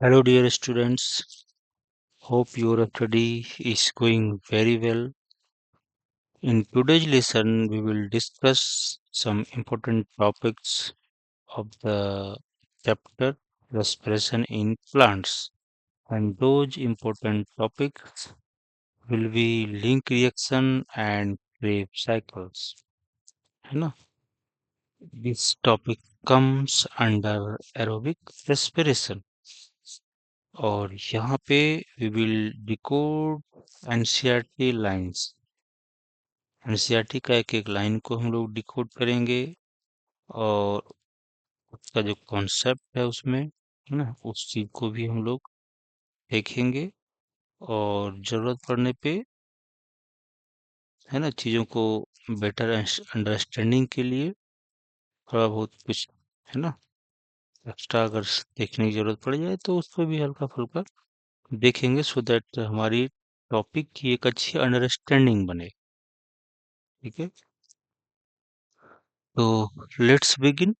Hello, dear students. Hope your study is going very well. In today's lesson, we will discuss some important topics of the chapter respiration in plants. And those important topics will be link reaction and Krebs cycles. है ना? This topic comes under aerobic respiration. और यहाँ पे we will decode NCERT lines. NCERT का एक एक line को हम लोग डिकोड करेंगे और उसका जो कॉन्सेप्ट है उसमें है ना उस चीज को भी हम लोग देखेंगे और जरूरत पड़ने पे है ना चीजों को बेटर अंडरस्टैंडिंग के लिए थोड़ा बहुत कुछ है ना एक्स्ट्रा अगर देखने की जरूरत पड़ जाए तो उसको भी हल्का फुल्का देखेंगे सो दैट हमारी टॉपिक की एक अच्छी अंडरस्टैंडिंग बने। ठीक है, तो लेट्स बिगिन।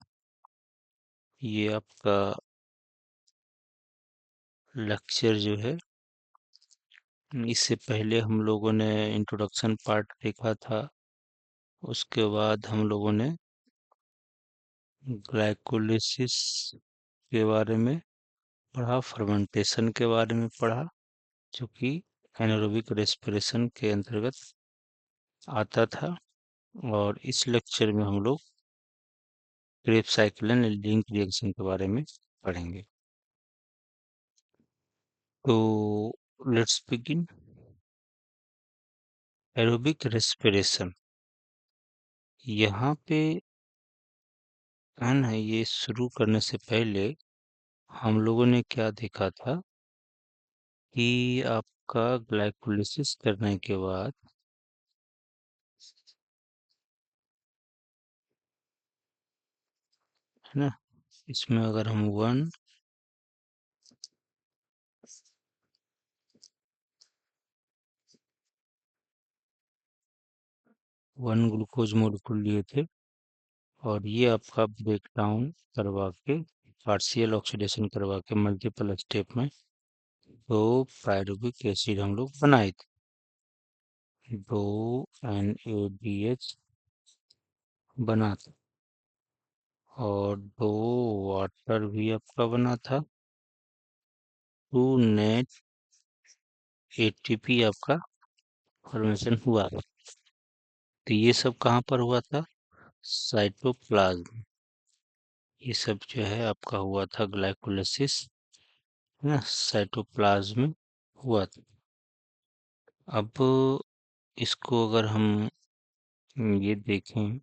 ये आपका लेक्चर जो है इससे पहले हम लोगों ने इंट्रोडक्शन पार्ट देखा था। उसके बाद हम लोगों ने ग्लाइकोलिसिस के बारे में पढ़ा, फर्मेंटेशन के बारे में पढ़ा, जो कि एनारोबिक रेस्पिरेशन के अंतर्गत आता था। और इस लेक्चर में हम लोग Krebs cycle and link reaction के बारे में पढ़ेंगे। तो लेट्स बिगिन। एरोबिक रेस्पिरेशन, यहाँ पे है ना, ये शुरू करने से पहले हम लोगों ने क्या देखा था कि आपका ग्लाइकोलिसिस करने के बाद है ना, इसमें अगर हम वन ग्लूकोज मॉलिक्यूल लिए थे और ये आपका ब्रेक डाउन करवा के पार्शियल ऑक्सीडेशन करवा के मल्टीपल स्टेप में दो पायरुविक एसिड हम लोग बनाए थे। दो NADH बना था और दो वाटर भी आपका बना था। 2 नेट ATP आपका फॉर्मेशन हुआ था। तो ये सब कहाँ पर हुआ था? साइटोप्लाज्म। ये सब जो है आपका हुआ था ग्लाइकोलिसिस, है ना, साइटोप्लाज्म में हुआ था। अब इसको अगर हम ये देखें,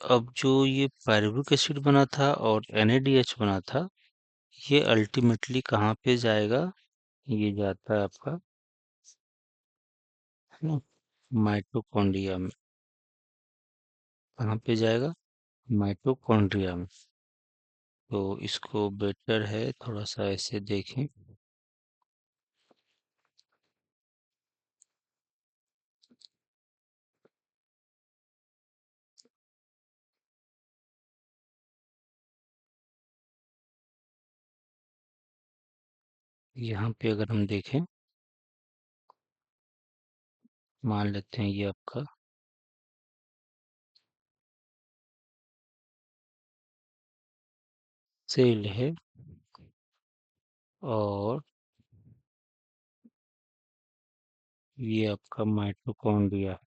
अब जो ये पायरुविक एसिड बना था और NADH बना था, ये अल्टीमेटली कहाँ पे जाएगा? ये जाता है आपका, है ना, माइटोकॉन्ड्रिया में। कहाँ पे जाएगा? माइटोकॉन्ड्रिया में। तो इसको बेटर है थोड़ा सा ऐसे देखें। यहाँ पे अगर हम देखें, मान लेते हैं ये आपका सेल है और ये आपका माइटोकॉन्ड्रिया।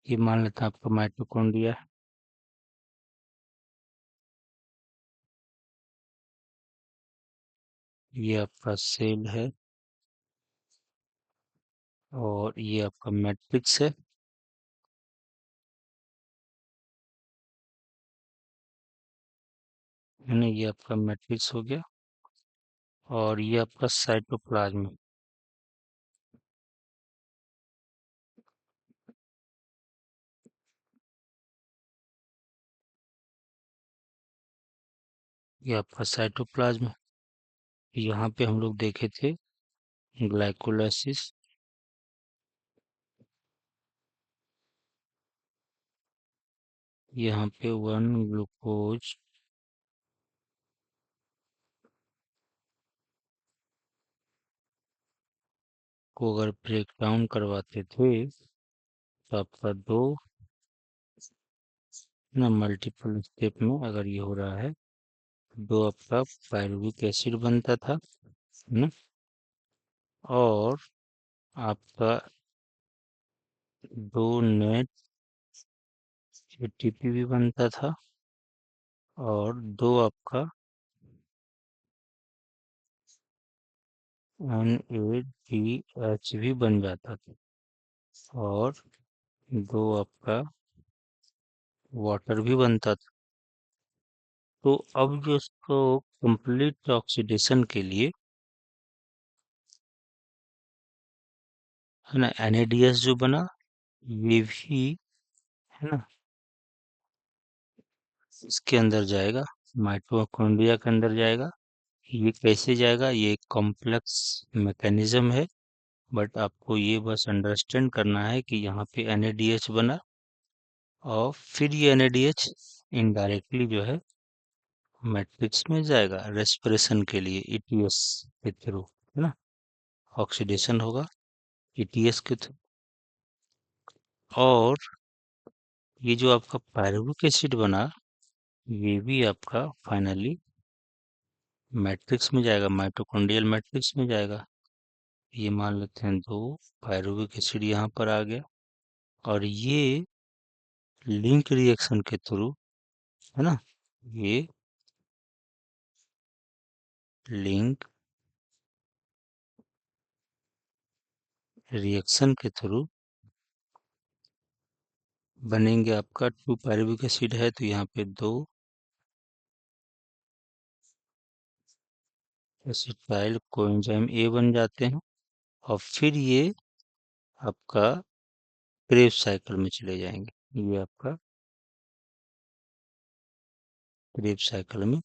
ये मान लेते हैं आपका माइटोकॉन्ड्रिया। ये आपका सेल है और ये आपका मैट्रिक्स है ना, ये आपका मैट्रिक्स हो गया और ये आपका साइटोप्लाज्म। ये आपका साइटोप्लाज्म। यहाँ पे हम लोग देखे थे ग्लाइकोलाइसिस, यहाँ पे 1 ग्लूकोज को अगर ब्रेक डाउन करवाते थे तो आपका दो ना मल्टीपल स्टेप में अगर ये हो रहा है, दो आपका पायरुविक एसिड बनता था ना, और आपका दो नेट एटीपी भी बनता था, और दो आपका NADH भी बन जाता था, और दो आपका वाटर भी बनता था। तो अब जो इसको कंप्लीट ऑक्सीडेशन के लिए है ना, NADH जो बना ये भी है ना इसके अंदर जाएगा, माइटोकॉन्ड्रिया के अंदर जाएगा। ये कैसे जाएगा, ये एक कॉम्प्लेक्स मैकेनिज्म है, बट आपको ये बस अंडरस्टैंड करना है कि यहाँ पे NADH बना, और फिर ये NADH इनडायरेक्टली जो है मैट्रिक्स में जाएगा रेस्पिरेशन के लिए ETS के थ्रू, है ना, ऑक्सीडेशन होगा ETS के थ्रू। और ये जो आपका पायरुविक एसिड बना ये भी आपका फाइनली मैट्रिक्स में जाएगा, माइटोकॉन्ड्रियल मैट्रिक्स में जाएगा। ये मान लेते हैं दो पायरुविक एसिड यहाँ पर आ गया, और ये लिंक रिएक्शन के थ्रू, है ना, ये लिंक रिएक्शन के थ्रू बनेंगे। आपका 2 पायरुविक एसिड है तो यहाँ पे 2 एसिटाइल कोएंजाइम A बन जाते हैं, और फिर ये आपका क्रेब साइकिल में चले जाएंगे। ये आपका क्रेब साइकिल में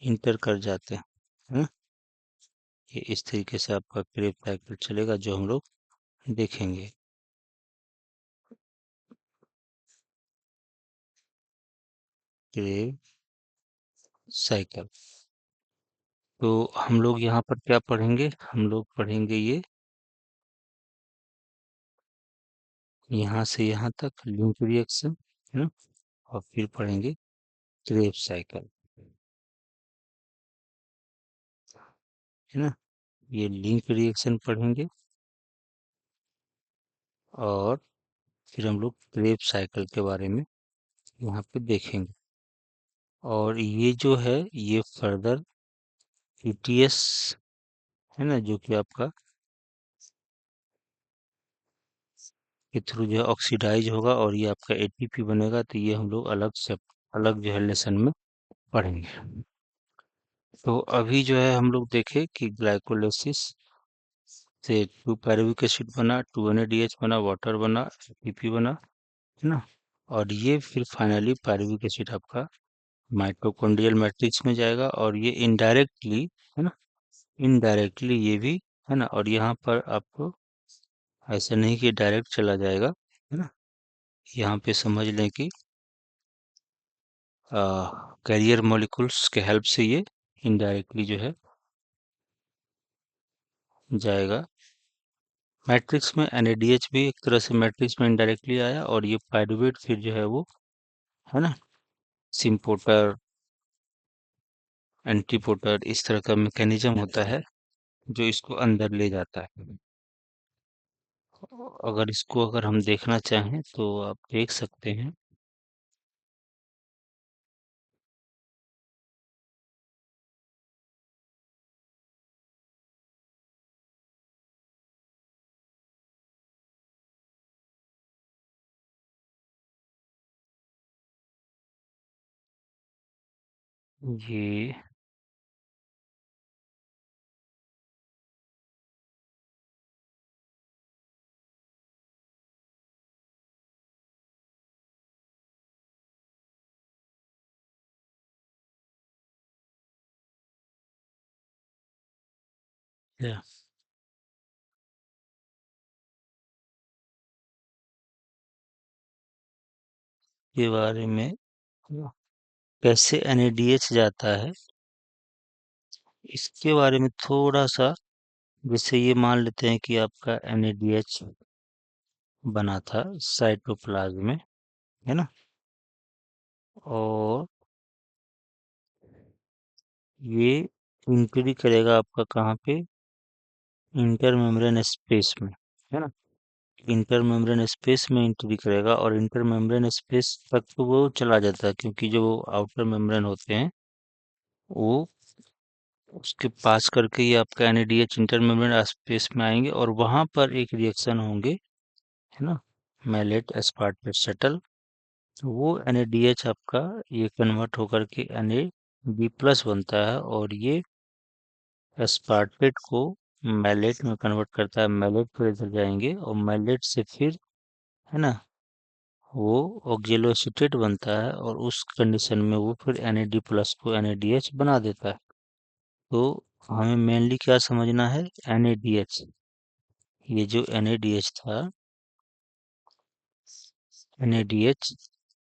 इंटर कर जाते हैं, है ना। ये इस तरीके से आपका क्रेब साइकिल चलेगा जो हम लोग देखेंगे। Krebs cycle. तो हम लोग यहाँ पर क्या पढ़ेंगे, हम लोग पढ़ेंगे ये यहाँ से यहाँ तक लिंक रिएक्शन, है ना, और फिर पढ़ेंगे क्रेब साइकिल, है ना। ये लिंक रिएक्शन पढ़ेंगे, और फिर हम लोग क्रेब साइकिल के बारे में यहाँ पे देखेंगे। और ये जो है ये फर्दर ETS है ना, जो कि आपका के थ्रू जो है ऑक्सीडाइज होगा, और ये आपका ATP बनेगा। तो ये हम लोग अलग से अलग जो है लेसन में पढ़ेंगे। तो अभी जो है हम लोग देखे कि ग्लाइकोलाइसिस से 2 पायरुविक एसिड बना, 2 NADH बना, वाटर बना, ATP बना, है ना। और ये फिर फाइनली पायरुविक एसिड आपका माइटोकॉन्ड्रियल मैट्रिक्स में जाएगा, और ये इनडायरेक्टली, है ना, इनडायरेक्टली ये भी, है ना। और यहाँ पर आपको ऐसा नहीं कि डायरेक्ट चला जाएगा, है ना। यहाँ पे समझ लें कि कैरियर मॉलिक्यूल्स के हेल्प से ये इनडायरेक्टली जो है जाएगा मैट्रिक्स में। NADH भी एक तरह से मैट्रिक्स में इनडायरेक्टली आया, और ये पायरुवेट फिर जो है वो, है ना, सिम्पोटर एंटीपोटर इस तरह का मैकेनिज्म होता है जो इसको अंदर ले जाता है। अगर इसको अगर हम देखना चाहें तो आप देख सकते हैं। ये या के बारे में कैसे NADH जाता है इसके बारे में थोड़ा सा, जैसे ये मान लेते हैं कि आपका NADH बना था साइटोप्लाज्म में, है ना। और ये एंट्री करेगा आपका कहाँ पे, इंटर मेम्ब्रेन स्पेस में, है ना। इंटर मेम्ब्रेन स्पेस में एंट्री करेगा और इंटर मेम्ब्रेन स्पेस तक तो वो चला जाता है, क्योंकि जो आउटर मेम्ब्रेन होते हैं वो उसके पास करके ही आपका NADH इंटर मेम्ब्रेन स्पेस में आएंगे और वहां पर एक रिएक्शन होंगे, है ना, मैलेट एस्पार्टेट सेटल। तो वो NADH आपका ये कन्वर्ट होकर के NAD+ बनता है और ये एस्पार्टेट को मैलेट में कन्वर्ट करता है। मैलेट पर इधर जाएंगे और मैलेट से फिर, है ना, वो ऑक्जेलोएसीटेट बनता है और उस कंडीशन में वो फिर NAD+ को NADH बना देता है। तो हमें मेनली क्या समझना है, NADH, ये जो NADH था, NADH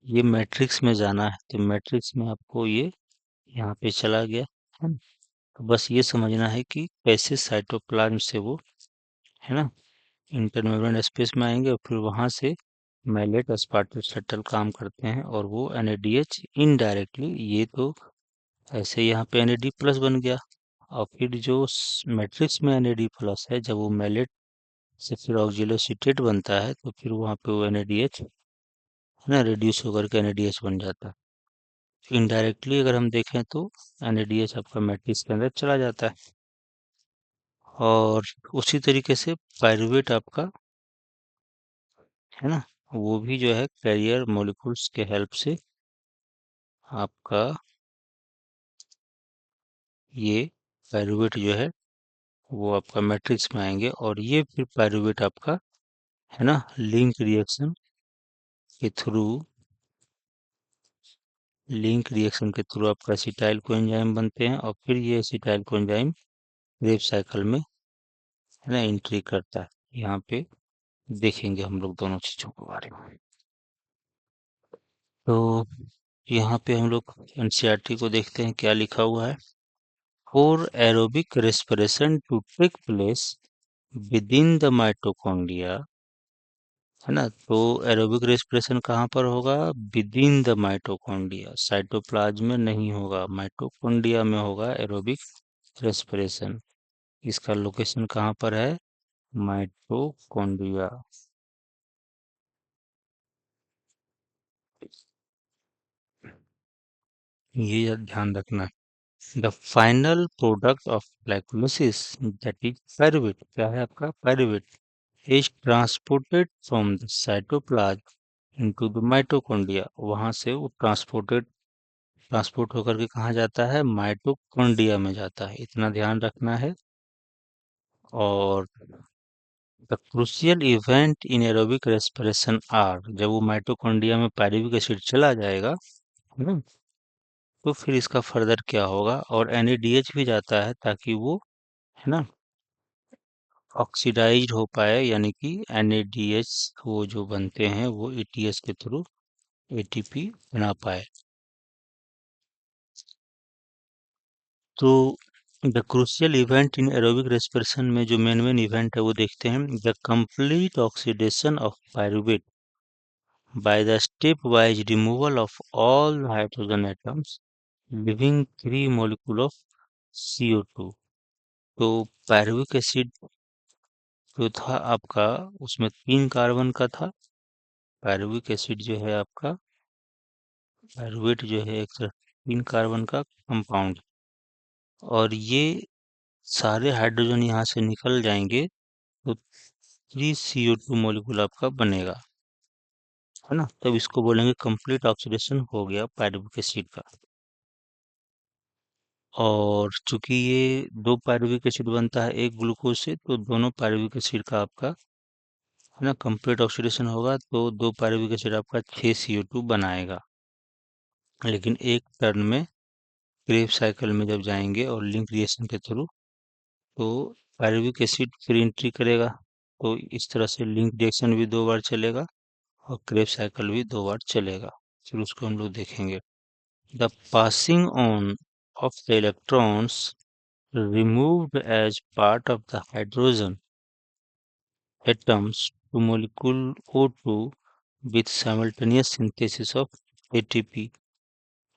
ये मैट्रिक्स में जाना है, तो मैट्रिक्स में आपको ये यहाँ पे चला गया, है ना। तो बस ये समझना है कि कैसे साइटोप्लाज्म से वो, है ना, इंटरमेम्ब्रेन स्पेस में आएंगे और फिर वहां से मैलेट एस्पार्टेट शटल काम करते हैं और वो NADH इनडायरेक्टली, ये तो ऐसे यहाँ पे NAD+ बन गया और फिर जो मैट्रिक्स में NAD+ है, जब वो मैलेट से फिर ऑक्जेलोसिटेट बनता है तो फिर वहाँ पे वो NADH, है ना, रिड्यूस होकर के NADH बन जाता है। इनडायरेक्टली अगर हम देखें तो NADH आपका मैट्रिक्स के अंदर चला जाता है। और उसी तरीके से पायरुवेट आपका, है ना, वो भी जो है कैरियर मॉलिक्यूल्स के हेल्प से आपका ये पायरुवेट जो है वो आपका मैट्रिक्स में आएंगे और ये फिर पायरुवेट आपका, है ना, लिंक रिएक्शन के थ्रू आपका एसिटाइल कोएंजाइम बनते हैं और फिर ये एसिटाइल कोएंजाइम क्रेब साइकिल में, है ना, एंट्री करता है। यहाँ पे देखेंगे हम लोग दोनों चीजों के बारे में। तो यहाँ पे हम लोग NCERT को देखते हैं क्या लिखा हुआ है। For aerobic respiration to take place within the mitochondria, है ना, तो एरोबिक रेस्पिरेशन कहाँ पर होगा, विदिन द माइटोकॉन्ड्रिया, साइटोप्लाज्म में नहीं होगा, माइटोकॉन्ड्रिया में होगा एरोबिक रेस्पिरेशन। इसका लोकेशन कहाँ पर है, माइटोकॉन्ड्रिया। ये ध्यान रखना। The final product of glycolysis, that is pyruvate, क्या है आपका pyruvate, is transported from the cytoplasm into the mitochondria. वहां से वो ट्रांसपोर्ट होकर के कहाँ जाता है, माइटोकॉन्ड्रिया में जाता है, इतना ध्यान रखना है। और the crucial event in aerobic respiration are, जब वो माइटोकॉन्ड्रिया में पायरुविक एसिड चला जाएगा, है ना, तो फिर इसका फर्दर क्या होगा, और NADH भी जाता है ताकि वो, है ना, ऑक्सीडाइज्ड हो पाए, यानी कि NADH वो जो बनते हैं वो ATS के थ्रू ATP बना पाए। तो the crucial event in aerobic respiration में जो मेन इवेंट है वो देखते हैं, the complete oxidation of pyruvate by the step wise removal of all hydrogen atoms living 3 molecule of CO2। तो पायरुविक एसिड जो था आपका, उसमें 3 कार्बन का था। पायरुविक एसिड जो है आपका, पायरुवेट जो है एक 3 कार्बन का कंपाउंड, और ये सारे हाइड्रोजन यहाँ से निकल जाएंगे तो 3 CO2 मॉलिक्यूल आपका बनेगा, है ना। तब इसको बोलेंगे कंप्लीट ऑक्सीडेशन हो गया पायरुविक एसिड का। और चूंकि ये 2 पायरुविक एसिड बनता है एक ग्लूकोज से, तो दोनों पायरुविक एसिड का आपका, है ना, कंप्लीट ऑक्सीडेशन होगा तो 2 पायरुविक एसिड आपका 6 CO2 बनाएगा। लेकिन एक टर्न में क्रेब साइकिल में जब जाएंगे और लिंक रिएक्शन के थ्रू, तो पायरुविक एसिड फिर एंट्री करेगा, तो इस तरह से लिंक रिएक्शन भी 2 बार चलेगा और क्रेब्स साइकिल भी 2 बार चलेगा। फिर उसको हम लोग देखेंगे। The passing on of the electrons removed as part of the hydrogen atoms to molecule O2 with simultaneous synthesis of ATP।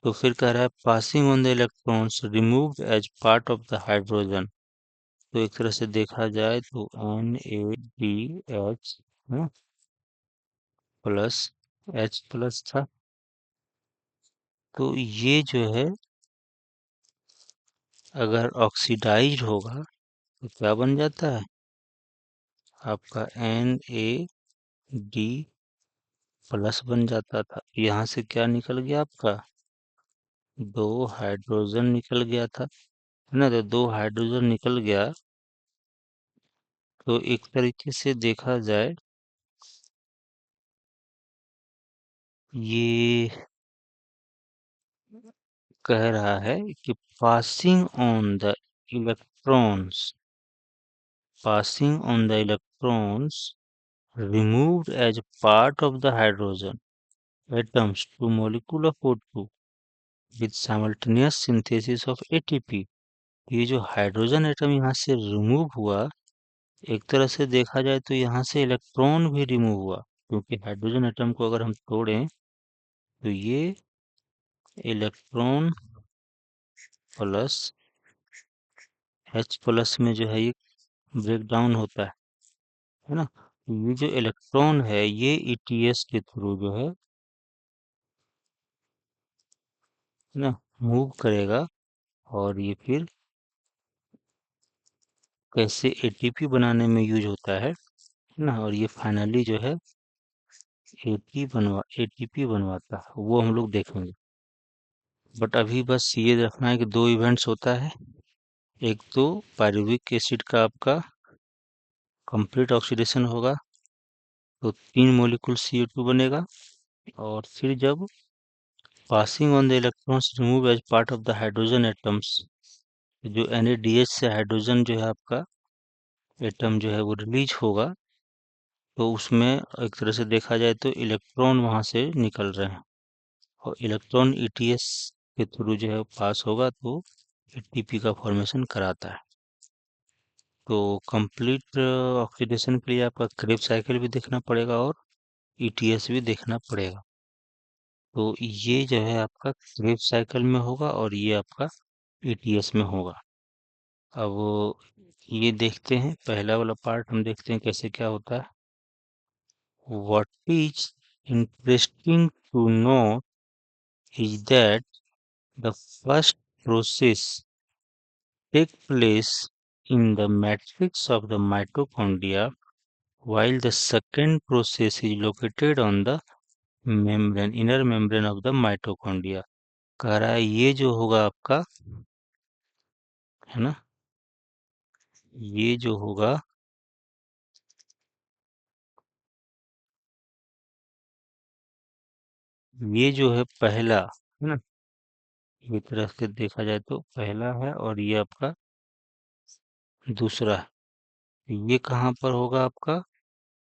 तो फिर कह रहा है passing on the electrons removed as part of the hydrogen। तो एक तरह से देखा जाए तो NaDH प्लस H प्लस था। तो ये जो है अगर ऑक्सीडाइज होगा तो क्या बन जाता है आपका NaD प्लस बन जाता था। यहाँ से क्या निकल गया आपका 2 हाइड्रोजन निकल गया था, है ना। तो 2 हाइड्रोजन निकल गया, तो एक तरीके से देखा जाए ये कह रहा है कि passing on the electrons removed as part of the hydrogen atoms to molecule of O2 with simultaneous synthesis of ATP। ये जो हाइड्रोजन एटम यहाँ से रिमूव हुआ, एक तरह से देखा जाए तो यहाँ से इलेक्ट्रॉन भी रिमूव हुआ, क्योंकि हाइड्रोजन एटम को अगर हम तोड़ें तो ये इलेक्ट्रॉन प्लस H प्लस में जो है ये ब्रेक डाउन होता है ना। ये जो इलेक्ट्रॉन है ये ETS के थ्रू जो है ना मूव करेगा, और ये फिर कैसे ATP बनाने में यूज होता है ना। और ये फाइनली जो है ATP बनवाता है, वो हम लोग देखेंगे। बट अभी बस ये रखना है कि 2 इवेंट्स होता है। एक तो पायरुविक एसिड का आपका कंप्लीट ऑक्सीडेशन होगा, तो 3 मोलिकुल CO2 बनेगा। और फिर जब passing on the electrons remove as part of the hydrogen atoms, जो NaDH से हाइड्रोजन जो है आपका एटम जो है वो रिलीज होगा, तो उसमें एक तरह से देखा जाए तो इलेक्ट्रॉन वहां से निकल रहे हैं, और इलेक्ट्रॉन ETS के थ्रू जो है पास होगा तो ATP का फॉर्मेशन कराता है। तो कंप्लीट ऑक्सीडेशन के लिए आपका क्रेब साइकिल भी देखना पड़ेगा और ETS भी देखना पड़ेगा। तो ये जो है आपका क्रेब साइकिल में होगा और ये आपका ETS में होगा। अब ये देखते हैं, पहला वाला पार्ट हम देखते हैं कैसे क्या होता है। What is interesting to know is that the first process takes place in the matrix of the mitochondria, while the second process is located on the inner membrane of the mitochondria। कह रहा है ये जो होगा आपका, है ना, ये जो होगा ये जो है पहला, है ना, ये तरह से देखा जाए तो पहला है और ये आपका दूसरा है। ये कहाँ पर होगा आपका,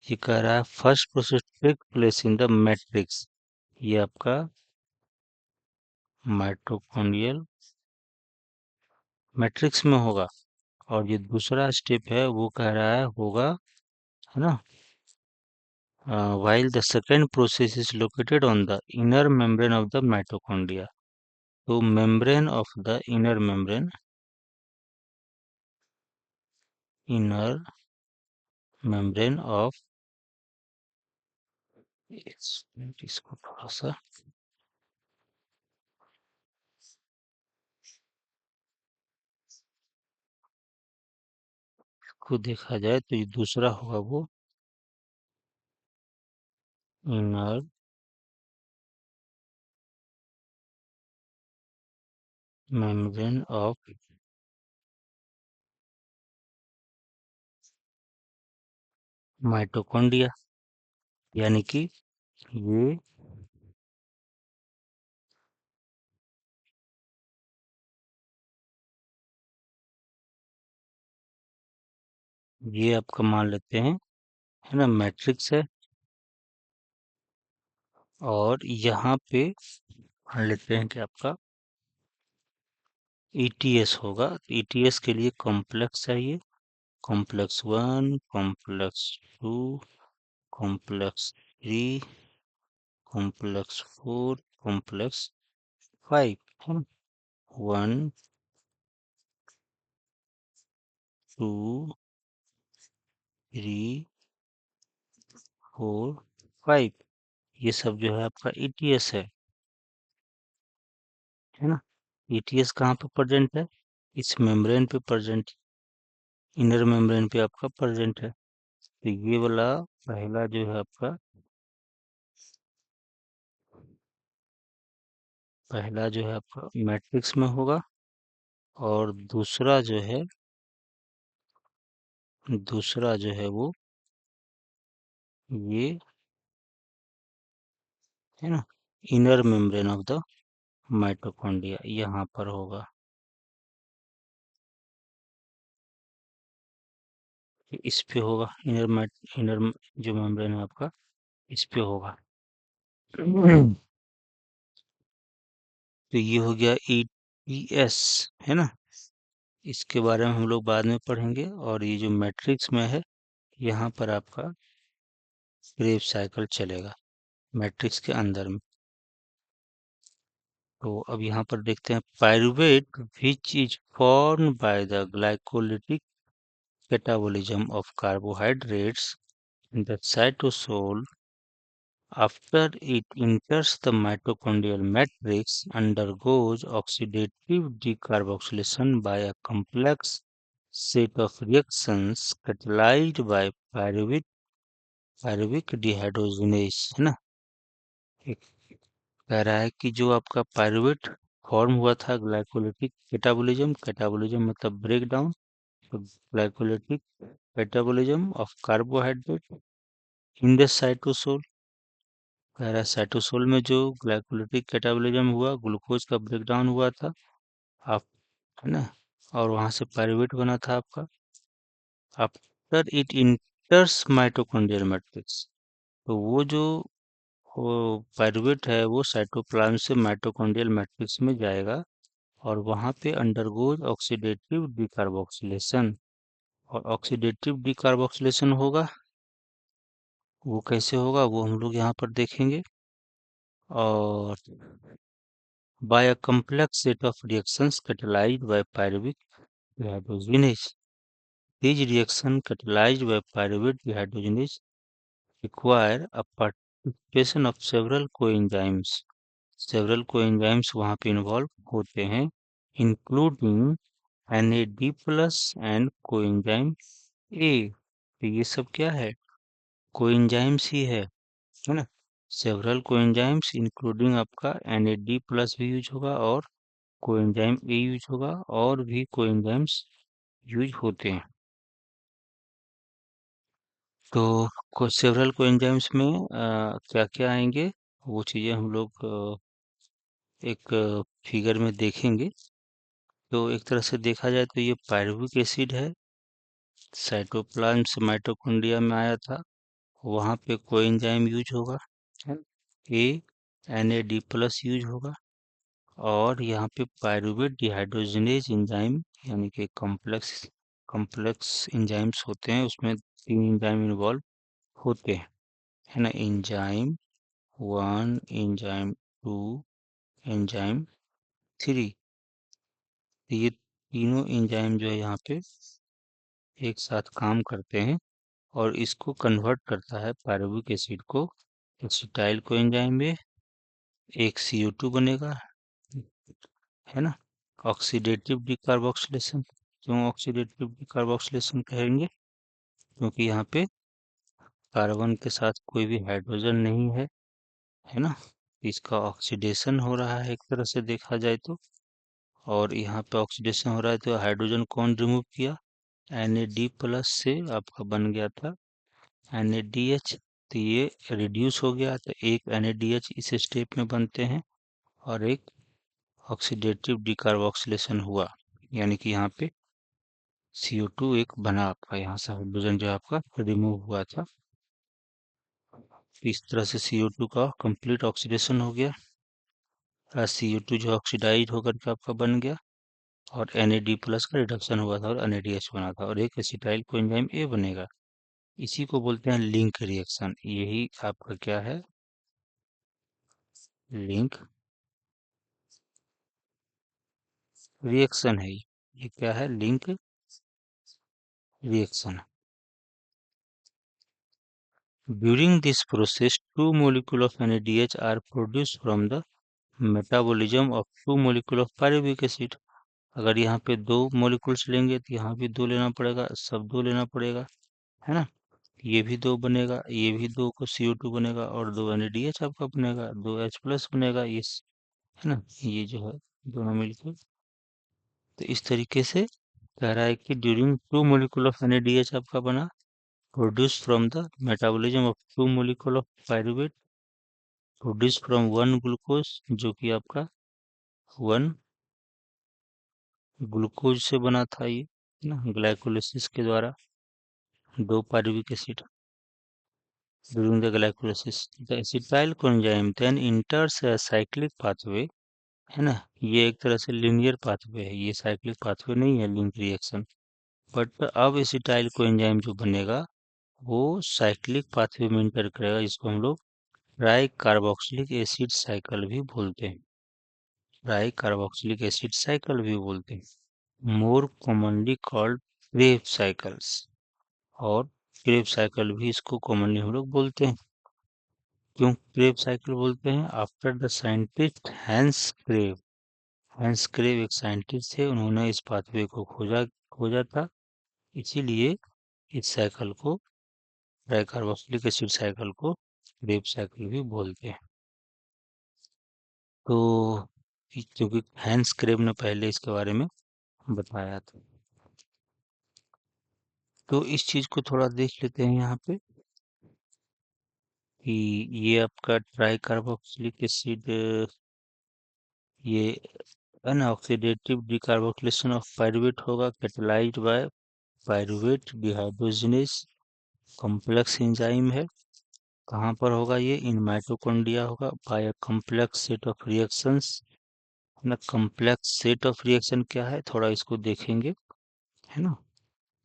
ये कह रहा है first process take place in the matrix, ये आपका माइटोकॉन्ड्रियल मैट्रिक्स में होगा। और ये दूसरा स्टेप है वो कह रहा है होगा, है ना, while the second process is located on the inner membrane of the mitochondria। तो membrane of the inner membrane of, इसको थोड़ा सा को देखा जाए तो ये दूसरा होगा वो इनर मेम्ब्रेन ऑफ माइटोकॉन्ड्रिया, यानी कि ये ये आपका मान लेते हैं, है ना, मैट्रिक्स है। और यहाँ पे मान लेते हैं कि आपका ईटीएस होगा। ईटीएस के लिए कॉम्प्लेक्स चाहिए, complex one, complex two, complex three, complex four, complex five, है ना। One, two, three, four, five, ये सब जो है आपका ईटीएस है ना। ईटीएस कहाँ पे प्रेजेंट है? इस मेम्ब्रेन पे प्रेजेंट, इनर मेम्ब्रेन पे आपका प्रेजेंट है। तो ये वाला पहला जो है आपका, पहला जो है आपका मैट्रिक्स में होगा। और दूसरा जो है वो ये, है ना, inner membrane of the mitochondria यहाँ पर होगा। इस पे होगा, इनर जो मेम्ब्रेन है आपका, इस पे होगा। तो ये हो गया ईटीएस, है ना। इसके बारे में हम लोग बाद में पढ़ेंगे। और ये जो मैट्रिक्स में है, यहाँ पर आपका क्रेब साइकिल चलेगा मैट्रिक्स के अंदर में। तो अब यहाँ पर देखते हैं, pyruvate which is form by the glycolytic catabolism of carbohydrates in the cytosol after it enters the mitochondrial matrix undergoes oxidative decarboxylation by a complex set of reactions catalyzed by pyruvic dehydrogenase, है ना। एक कह रहा है कि जो आपका pyruvate form हुआ था ग्लाइकोलिटिक कैटाबोलिज्म, कैटाबोलिज्म मतलब ब्रेक डाउन, तो glycolytic catabolism of carbohydrate in the cytosol, कह रहा है साइटोसोल में जो ग्लाइकोलिटिक कैटाबोलिज्म हुआ, ग्लूकोज का ब्रेकडाउन हुआ था आप, है ना। और वहां से पायरुवेट बना था आपका। आफ्टर इट इंटर्स माइटोकॉन्ड्रियल मैट्रिक्स, तो वो जो वो पायरुवेट है वो साइटोप्लाज्म से माइटोकॉन्ड्रियल मैट्रिक्स में जाएगा और वहां पे अंडरगोज ऑक्सीडेटिव डिकार्बोक्सिलेशन। और ऑक्सीडेटिव डिकार्बोक्सिलेशन होगा, वो कैसे होगा वो हम लोग यहाँ पर देखेंगे। और by a complex set of reactions catalyzed by pyruvic dehydrogenase. These reactions catalyzed by pyruvic dehydrogenase require a participation of several coenzymes. Several coenzymes वहाँ पे involve होते हैं, including NAD plus and coenzyme A। तो ये सब क्या है? coenzymes ही है ना। several coenzymes including आपका NAD plus भी यूज होगा और कोएंजाइम ए यूज होगा और भी कोएंजाइम्स यूज होते हैं। तो सेवरल कोएंजाइम्स में क्या क्या आएंगे वो चीज़ें हम लोग एक फिगर में देखेंगे। तो एक तरह से देखा जाए तो ये पायरुविक एसिड है, साइटोप्लाज्म से माइटोकॉन्ड्रिया में आया था, वहाँ पे कोएंजाइम यूज होगा, ए NAD प्लस यूज होगा। और यहाँ पे पायरुवेट डिहाइड्रोजनेज एंजाइम यानी कि कॉम्प्लेक्स एंजाइम्स होते हैं, उसमें 3 एंजाइम इन्वॉल्व होते हैं, है ना। Enzyme one, enzyme two, enzyme three. तो ये तीनों एंजाइम जो है यहाँ पे एक साथ काम करते हैं और इसको कन्वर्ट करता है पायरुविक एसिड को एसिटाइल को एंजाइम में। एक CO2 बनेगा, है ना। ऑक्सीडेटिव डिकार्बोक्सिलेशन, क्यों ऑक्सीडेटिव डिकार्बोक्सिलेशन कहेंगे? क्योंकि यहाँ पे कार्बन के साथ कोई भी हाइड्रोजन नहीं है ना। इसका ऑक्सीडेशन हो रहा है एक तरह से देखा जाए तो। और यहाँ पे ऑक्सीडेशन हो रहा है तो हाइड्रोजन कौन रिमूव किया? NAD प्लस से आपका बन गया था NADH। तो ये रिड्यूस हो गया, तो एक NADH इस स्टेप में बनते हैं और एक ऑक्सीडेटिव डिकार्बोक्सिलेशन हुआ, यानी कि यहाँ पे CO2 एक बना आपका, यहाँ से हाइड्रोजन जो आपका रिमूव हुआ था। इस तरह से CO2 का कंप्लीट ऑक्सीडेशन हो गया। CO2 जो ऑक्सीडाइज होकर के आपका बन गया और Na+ का रिडक्शन हुआ था और NADH बना था और एक एसिटाइल कोएंजाइम A बनेगा। इसी को बोलते हैं लिंक रिएक्शन। यही आपका क्या है? लिंक रिएक्शन है। ये क्या है? Link reaction. During this process, two molecules of NADH are produced from the metabolism of two molecules of pyruvic acid. अगर यहाँ पे दो मोलिकुल्स लेंगे तो यहाँ भी दो लेना पड़ेगा, सब दो लेना पड़ेगा, है ना। ये भी दो बनेगा, ये भी दो को CO2 बनेगा और दो NADH आपका बनेगा, दो H+ बनेगा, ये है ना, ये जो है दोनों मिलकर। तो इस तरीके से कह रहा है कि during two molecule of NADH आपका बना, produce from the metabolism of two molecule of pyruvate, produce from one glucose, जो कि आपका वन ग्लूकोज से बना था ये, है ना, ग्लाइकोलिसिस के द्वारा दो pyruvic acid. During the glycolysis the acetyl coenzyme then enters a cyclic pathway, है ना। ये एक तरह से लीनियर पाथवे है, ये साइक्लिक पाथवे नहीं है, लिंक रिएक्शन। बट अब एसिटाइल कोएंजाइम जो बनेगा वो साइक्लिक पाथवे में इंटर करेगा, जिसको हम लोग ट्राई कार्बोक्सिलिक एसिड साइकिल भी बोलते हैं। ट्राई कार्बोक्सिलिक एसिड साइकिल भी बोलते हैं, more commonly called Krebs cycles. और क्रेब साइकिल भी इसको कॉमनली हम लोग बोलते हैं। क्यों क्रेब साइकिल बोलते हैं? After the scientist Hans Krebs. Hans Krebs एक साइंटिस्ट थे, उन्होंने इस पाथवे को खोजा खोजा था, इसीलिए इस साइकिल को, ट्राइकार्बोक्सिलिक एसिड साइकिल को क्रेब साइकिल भी बोलते हैं। तो क्योंकि हैंस क्रेब ने पहले इसके बारे में बताया था। तो इस चीज को थोड़ा देख लेते हैं यहाँ पे कि ये आपका ट्राई कार्बोक्सिलिक एसिड, ये अनऑक्सीडेटिव डिकार्बोक्सिलेशन ऑफ पायरुवेट होगा, catalysed by pyruvate dehydrogenase complex enzyme है। कहाँ पर होगा ये? इन माइटोकॉन्ड्रिया होगा, by a complex set of reactions. ना कॉम्प्लेक्स सेट ऑफ रिएक्शन क्या है, थोड़ा इसको देखेंगे, है ना,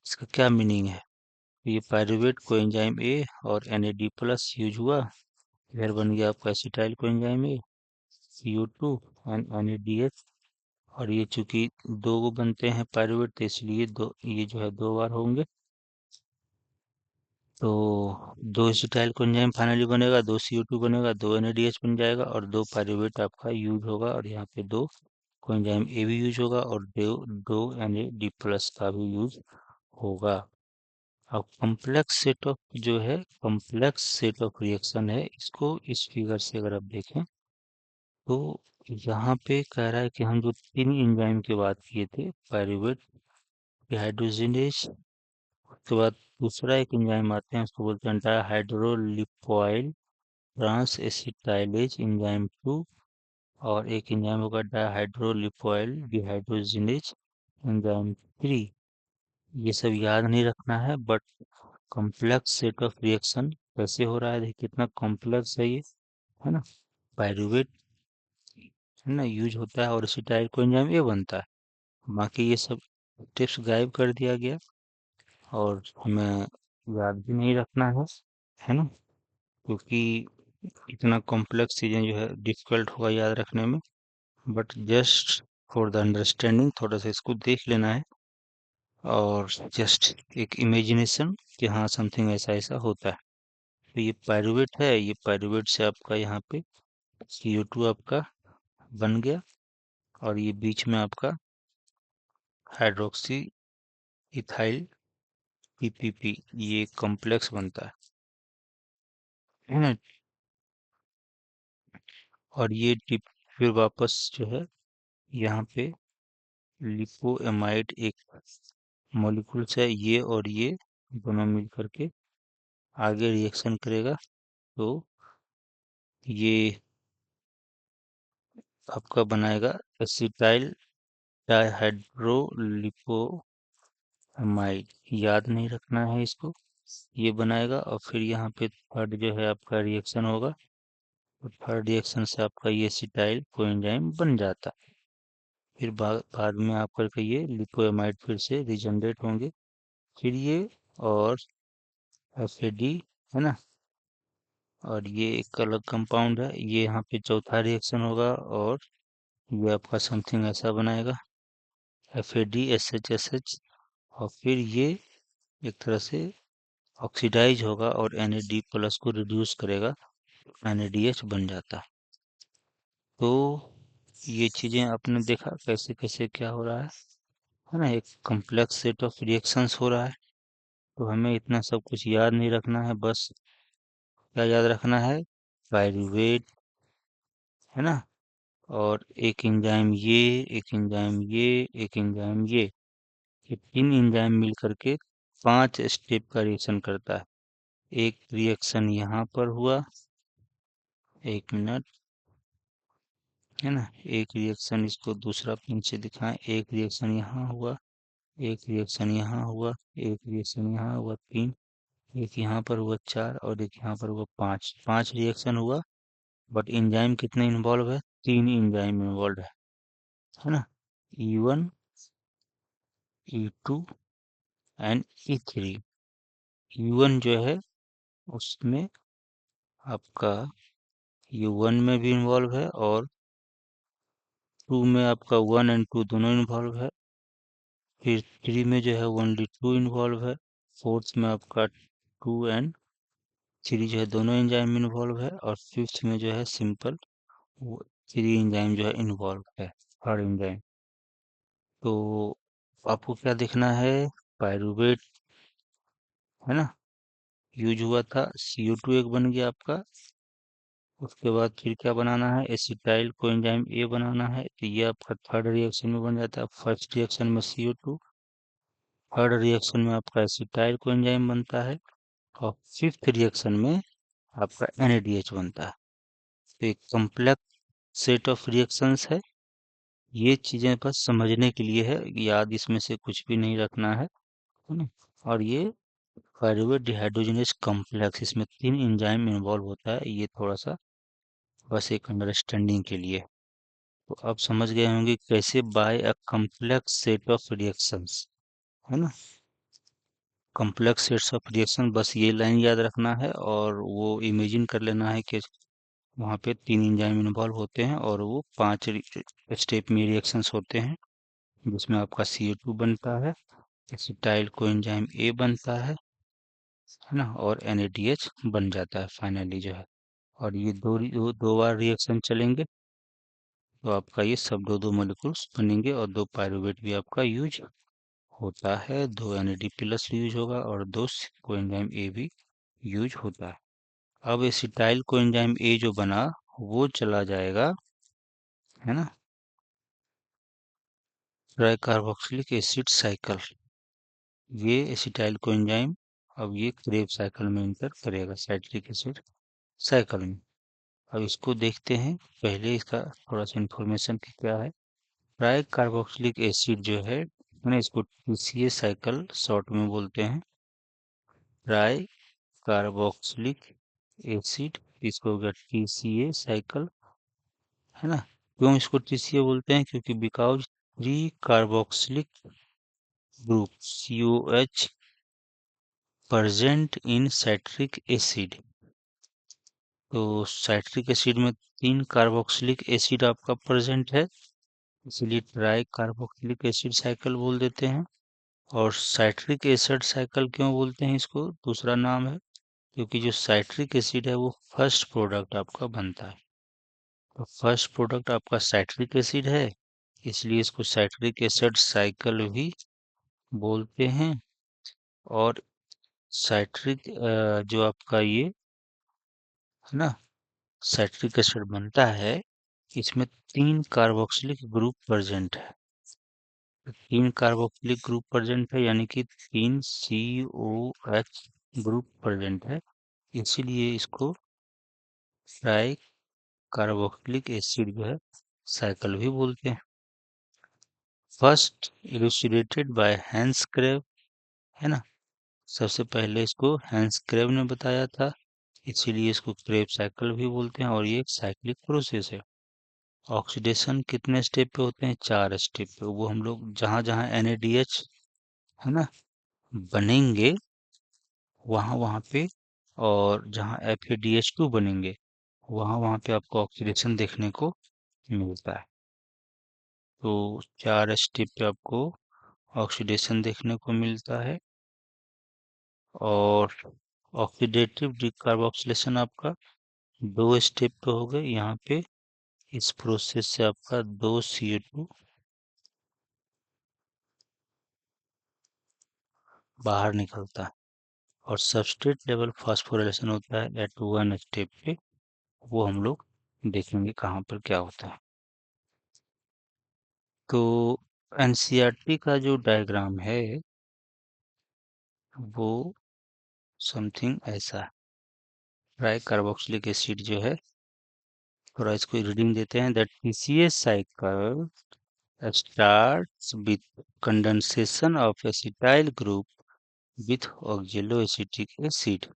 इसका क्या मीनिंग है। ये पायरुवेट कोएंजाइम ए और Na+ यूज हुआ, फिर बन गया आपका acetyl coenzyme A, CO2 and NADH। और ये चूंकि दो को बनते हैं पायरुवेट, तो इसलिए दो, ये जो है दो बार होंगे। तो दो एसिटाइल कोएंजाइम फाइनली बनेगा, दो CO2 बनेगा, दो NADH बन जाएगा और दो पायरुवेट आपका यूज होगा, और यहाँ पे दो कोएंजाइम ए भी यूज होगा और दो दो Na+ का भी यूज होगा। अब कॉम्प्लेक्स सेट ऑफ जो है, कॉम्प्लेक्स सेट ऑफ रिएक्शन है, इसको इस फिगर से अगर आप देखें तो यहाँ पे कह रहा है कि हम जो तीन एंजाइम की बात किए थे, पायरुवेट डिहाइड्रोजिनेज, उसके बाद दूसरा एक एंजाइम आते हैं, उसको बोलते हैं डायहाइड्रोलिपोइल ट्रांस एसिटाइलेज एंजाइम 2, और एक एंजाइम होगा डायहाइड्रोलिपोइल डिहाइड्रोजिनेज एंजाइम 3। ये सब याद नहीं रखना है, but complex set of reaction कैसे हो रहा है, देखिए कितना कॉम्प्लेक्स है ये, है ना। पायरुवेट, है ना, यूज होता है और एसिटाइल कोएंजाइम ए बनता है। बाकी ये सब टिप्स गायब कर दिया गया और हमें याद भी नहीं रखना है ना, क्योंकि इतना कॉम्प्लेक्स चीज़ें जो है डिफिकल्ट होगा याद रखने में। But just for the understanding थोड़ा सा इसको देख लेना है, और जस्ट एक इमेजिनेशन कि हाँ समथिंग ऐसा ऐसा होता है। तो ये पायरुवेट है, ये पायरुवेट से आपका यहाँ पे CO2 आपका बन गया, और ये बीच में आपका हाइड्रोक्सी इथाइल PPP, ये कॉम्प्लेक्स बनता है ना। और ये टिप फिर वापस जो है यहाँ पे लिपोएमाइड एक मॉलिक्यूल्स है, ये और ये दोनों मिल करके आगे रिएक्शन करेगा, तो ये आपका बनाएगा एसिटाइल डाइहाइड्रोलिपो अमाइड, याद नहीं रखना है इसको। ये बनाएगा और फिर यहाँ पे थर्ड जो है आपका रिएक्शन होगा, और थर्ड रिएक्शन से आपका ये एसिटाइल कोएंजाइम बन जाता है। फिर बाद में आप करके ये लिपोएमाइड फिर से रिजनरेट होंगे। फिर ये और एफ है ना, और ये एक अलग कंपाउंड है, ये यहाँ पे चौथा रिएक्शन होगा और ये आपका समथिंग ऐसा बनाएगा, FAD SHSH। और फिर ये एक तरह से ऑक्सीडाइज होगा और Na+ को रिड्यूस करेगा, NADH बन जाता है। तो ये चीजें आपने देखा कैसे कैसे क्या हो रहा है ना, एक कॉम्प्लेक्स सेट ऑफ रिएक्शंस हो रहा है। तो हमें इतना सब कुछ याद नहीं रखना है, बस क्या याद रखना है, पायरूवेट, है ना, और एक एंजाइम ये, एक एंजाइम ये, एक एंजाइम ये तीन एंजाइम मिल करके 5 स्टेप का रिएक्शन करता है। एक रिएक्शन यहाँ पर हुआ, 1 मिनट, है ना, एक रिएक्शन, इसको दूसरा पिन से दिखाएं, एक रिएक्शन यहाँ हुआ, एक रिएक्शन यहाँ हुआ, एक रिएक्शन यहाँ हुआ 3, एक यहाँ पर हुआ 4 और एक यहाँ पर हुआ 5, 5 रिएक्शन हुआ। बट एंजाइम कितने इन्वॉल्व है, 3 एंजाइम इन्वॉल्व है ना, E1, E2 and E3। E1 जो है उसमें आपका U1 में भी इन्वॉल्व है, और 2 में आपका 1 एंड 2 दोनों इन्वॉल्व है। फिर 3 में जो है ओनली 2 इन्वॉल्व है। फोर्थ में आपका 2 एंड 3 जो है दोनों एंजाइम इन्वॉल्व है, और फिफ्थ में जो है सिंपल 3 एंजाइम जो है इन्वॉल्व है, हर एंजाइम। तो आपको क्या देखना है, पायरूवेट, है ना, यूज हुआ था, CO2 एक बन गया आपका। उसके बाद फिर क्या बनाना है, एसिटाइल कोएंजाइम ए बनाना है, तो ये आपका थर्ड रिएक्शन में बन जाता है। फर्स्ट रिएक्शन में CO2, थर्ड रिएक्शन में आपका एसिटाइल कोएंजाइम बनता है, और फिफ्थ रिएक्शन में आपका NADH बनता है। तो एक कॉम्प्लेक्स सेट ऑफ रिएक्शंस है। ये चीजें बस समझने के लिए है, याद इसमें से कुछ भी नहीं रखना है ना। और ये पायरूवेट डिहाइड्रोजनेज कॉम्प्लेक्स, इसमें 3 एंजाइम इन्वॉल्व होता है, ये थोड़ा सा बस एक अंडरस्टैंडिंग के लिए। तो आप समझ गए होंगे कैसे by a complex set of reactions, है ना, कॉम्प्लेक्स सेट्स ऑफ रिएक्शन, बस ये लाइन याद रखना है और वो इमेजिन कर लेना है कि वहाँ पे 3 एंजाइम इन्वॉल्व होते हैं और वो 5 स्टेप में रिएक्शंस होते हैं, जिसमें आपका CO2 बनता है, एसिटाइल कोएंजाइम ए बनता है ना, और NADH बन जाता है फाइनली जो है। और ये दो बार रिएक्शन चलेंगे, तो आपका ये सब दो मॉलिक्यूल्स बनेंगे, और 2 पायरूवेट भी आपका यूज होता है, 2 NAD+ यूज होगा और 2 कोएंजाइम ए भी यूज होता है। अब एसिटाइल कोएंजाइम ए जो बना वो चला जाएगा, है ना, ट्राइकार्बोक्सिलिक एसिड साइकिल। ये एसिटाइल कोएंजाइम अब ये क्रेब साइकिल में इंटर करेगा, साइट्रिक एसिड साइकिल में। अब इसको देखते हैं, पहले इसका थोड़ा सा इंफॉर्मेशन की क्या है। ट्राई कार्बोक्सिलिक एसिड जो है ना, इसको TCA साइकिल शॉर्ट में बोलते हैं, ट्राई कार्बोक्सिलिक एसिड, इसको हो गया TCA साइकिल, है ना। क्यों इसको TCA बोलते हैं, क्योंकि because 3 carboxylic group COH present in citric acid. तो साइट्रिक एसिड में 3 कार्बोक्सिलिक एसिड आपका प्रेजेंट है, इसलिए ट्राई कार्बोक्सिलिक एसिड साइकिल बोल देते हैं। और साइट्रिक एसिड साइकिल क्यों बोलते हैं, इसको दूसरा नाम है क्योंकि जो साइट्रिक एसिड है वो फर्स्ट प्रोडक्ट आपका बनता है। तो फर्स्ट प्रोडक्ट आपका साइट्रिक एसिड है, इसलिए इसको साइट्रिक एसिड साइकिल भी बोलते हैं। और साइट्रिक जो आपका ये है ना, साइट्रिक एसिड बनता है, इसमें 3 कार्बोक्सिलिक ग्रुप प्रेजेंट है। तो 3 कार्बोक्सिलिक ग्रुप प्रेजेंट है, यानी कि 3 COH ग्रुप प्रेजेंट है, इसीलिए इसको ट्राई कार्बोक्सिलिक एसिड जो है साइकिल भी बोलते हैं। First illustrated by Hans Krebs, है ना। सबसे पहले इसको हैंस क्रेब ने बताया था, इसीलिए इसको क्रेब साइकिल भी बोलते हैं और ये एक साइक्लिक प्रोसेस है। ऑक्सीडेशन कितने स्टेप पे होते हैं? 4 स्टेप पे। वो हम लोग जहाँ जहाँ NADH है ना बनेंगे वहाँ वहाँ पे, और जहाँ FADH2 बनेंगे वहाँ वहाँ पे आपको ऑक्सीडेशन देखने को मिलता है। तो 4 स्टेप पे आपको ऑक्सीडेशन देखने को मिलता है। और ऑक्सीडेटिव डिकार्बोक्सिलेशन आपका 2 स्टेप पे हो गए। यहाँ पे इस प्रोसेस से आपका 2 CO2 बाहर निकलता है। और सबस्ट्रेट लेवल फास्फोरिलेशन होता है एट 1 स्टेप पे। वो हम लोग देखेंगे कहाँ पर क्या होता है। तो NCERT का जो डायग्राम है वो समथिंग ऐसा है। ट्राई कार्बोक्सिलिक एसिड जो है, थोड़ा इसको रीडिंग देते हैं। That TCA cycle starts with condensation of acetyl group with oxaloacetic acid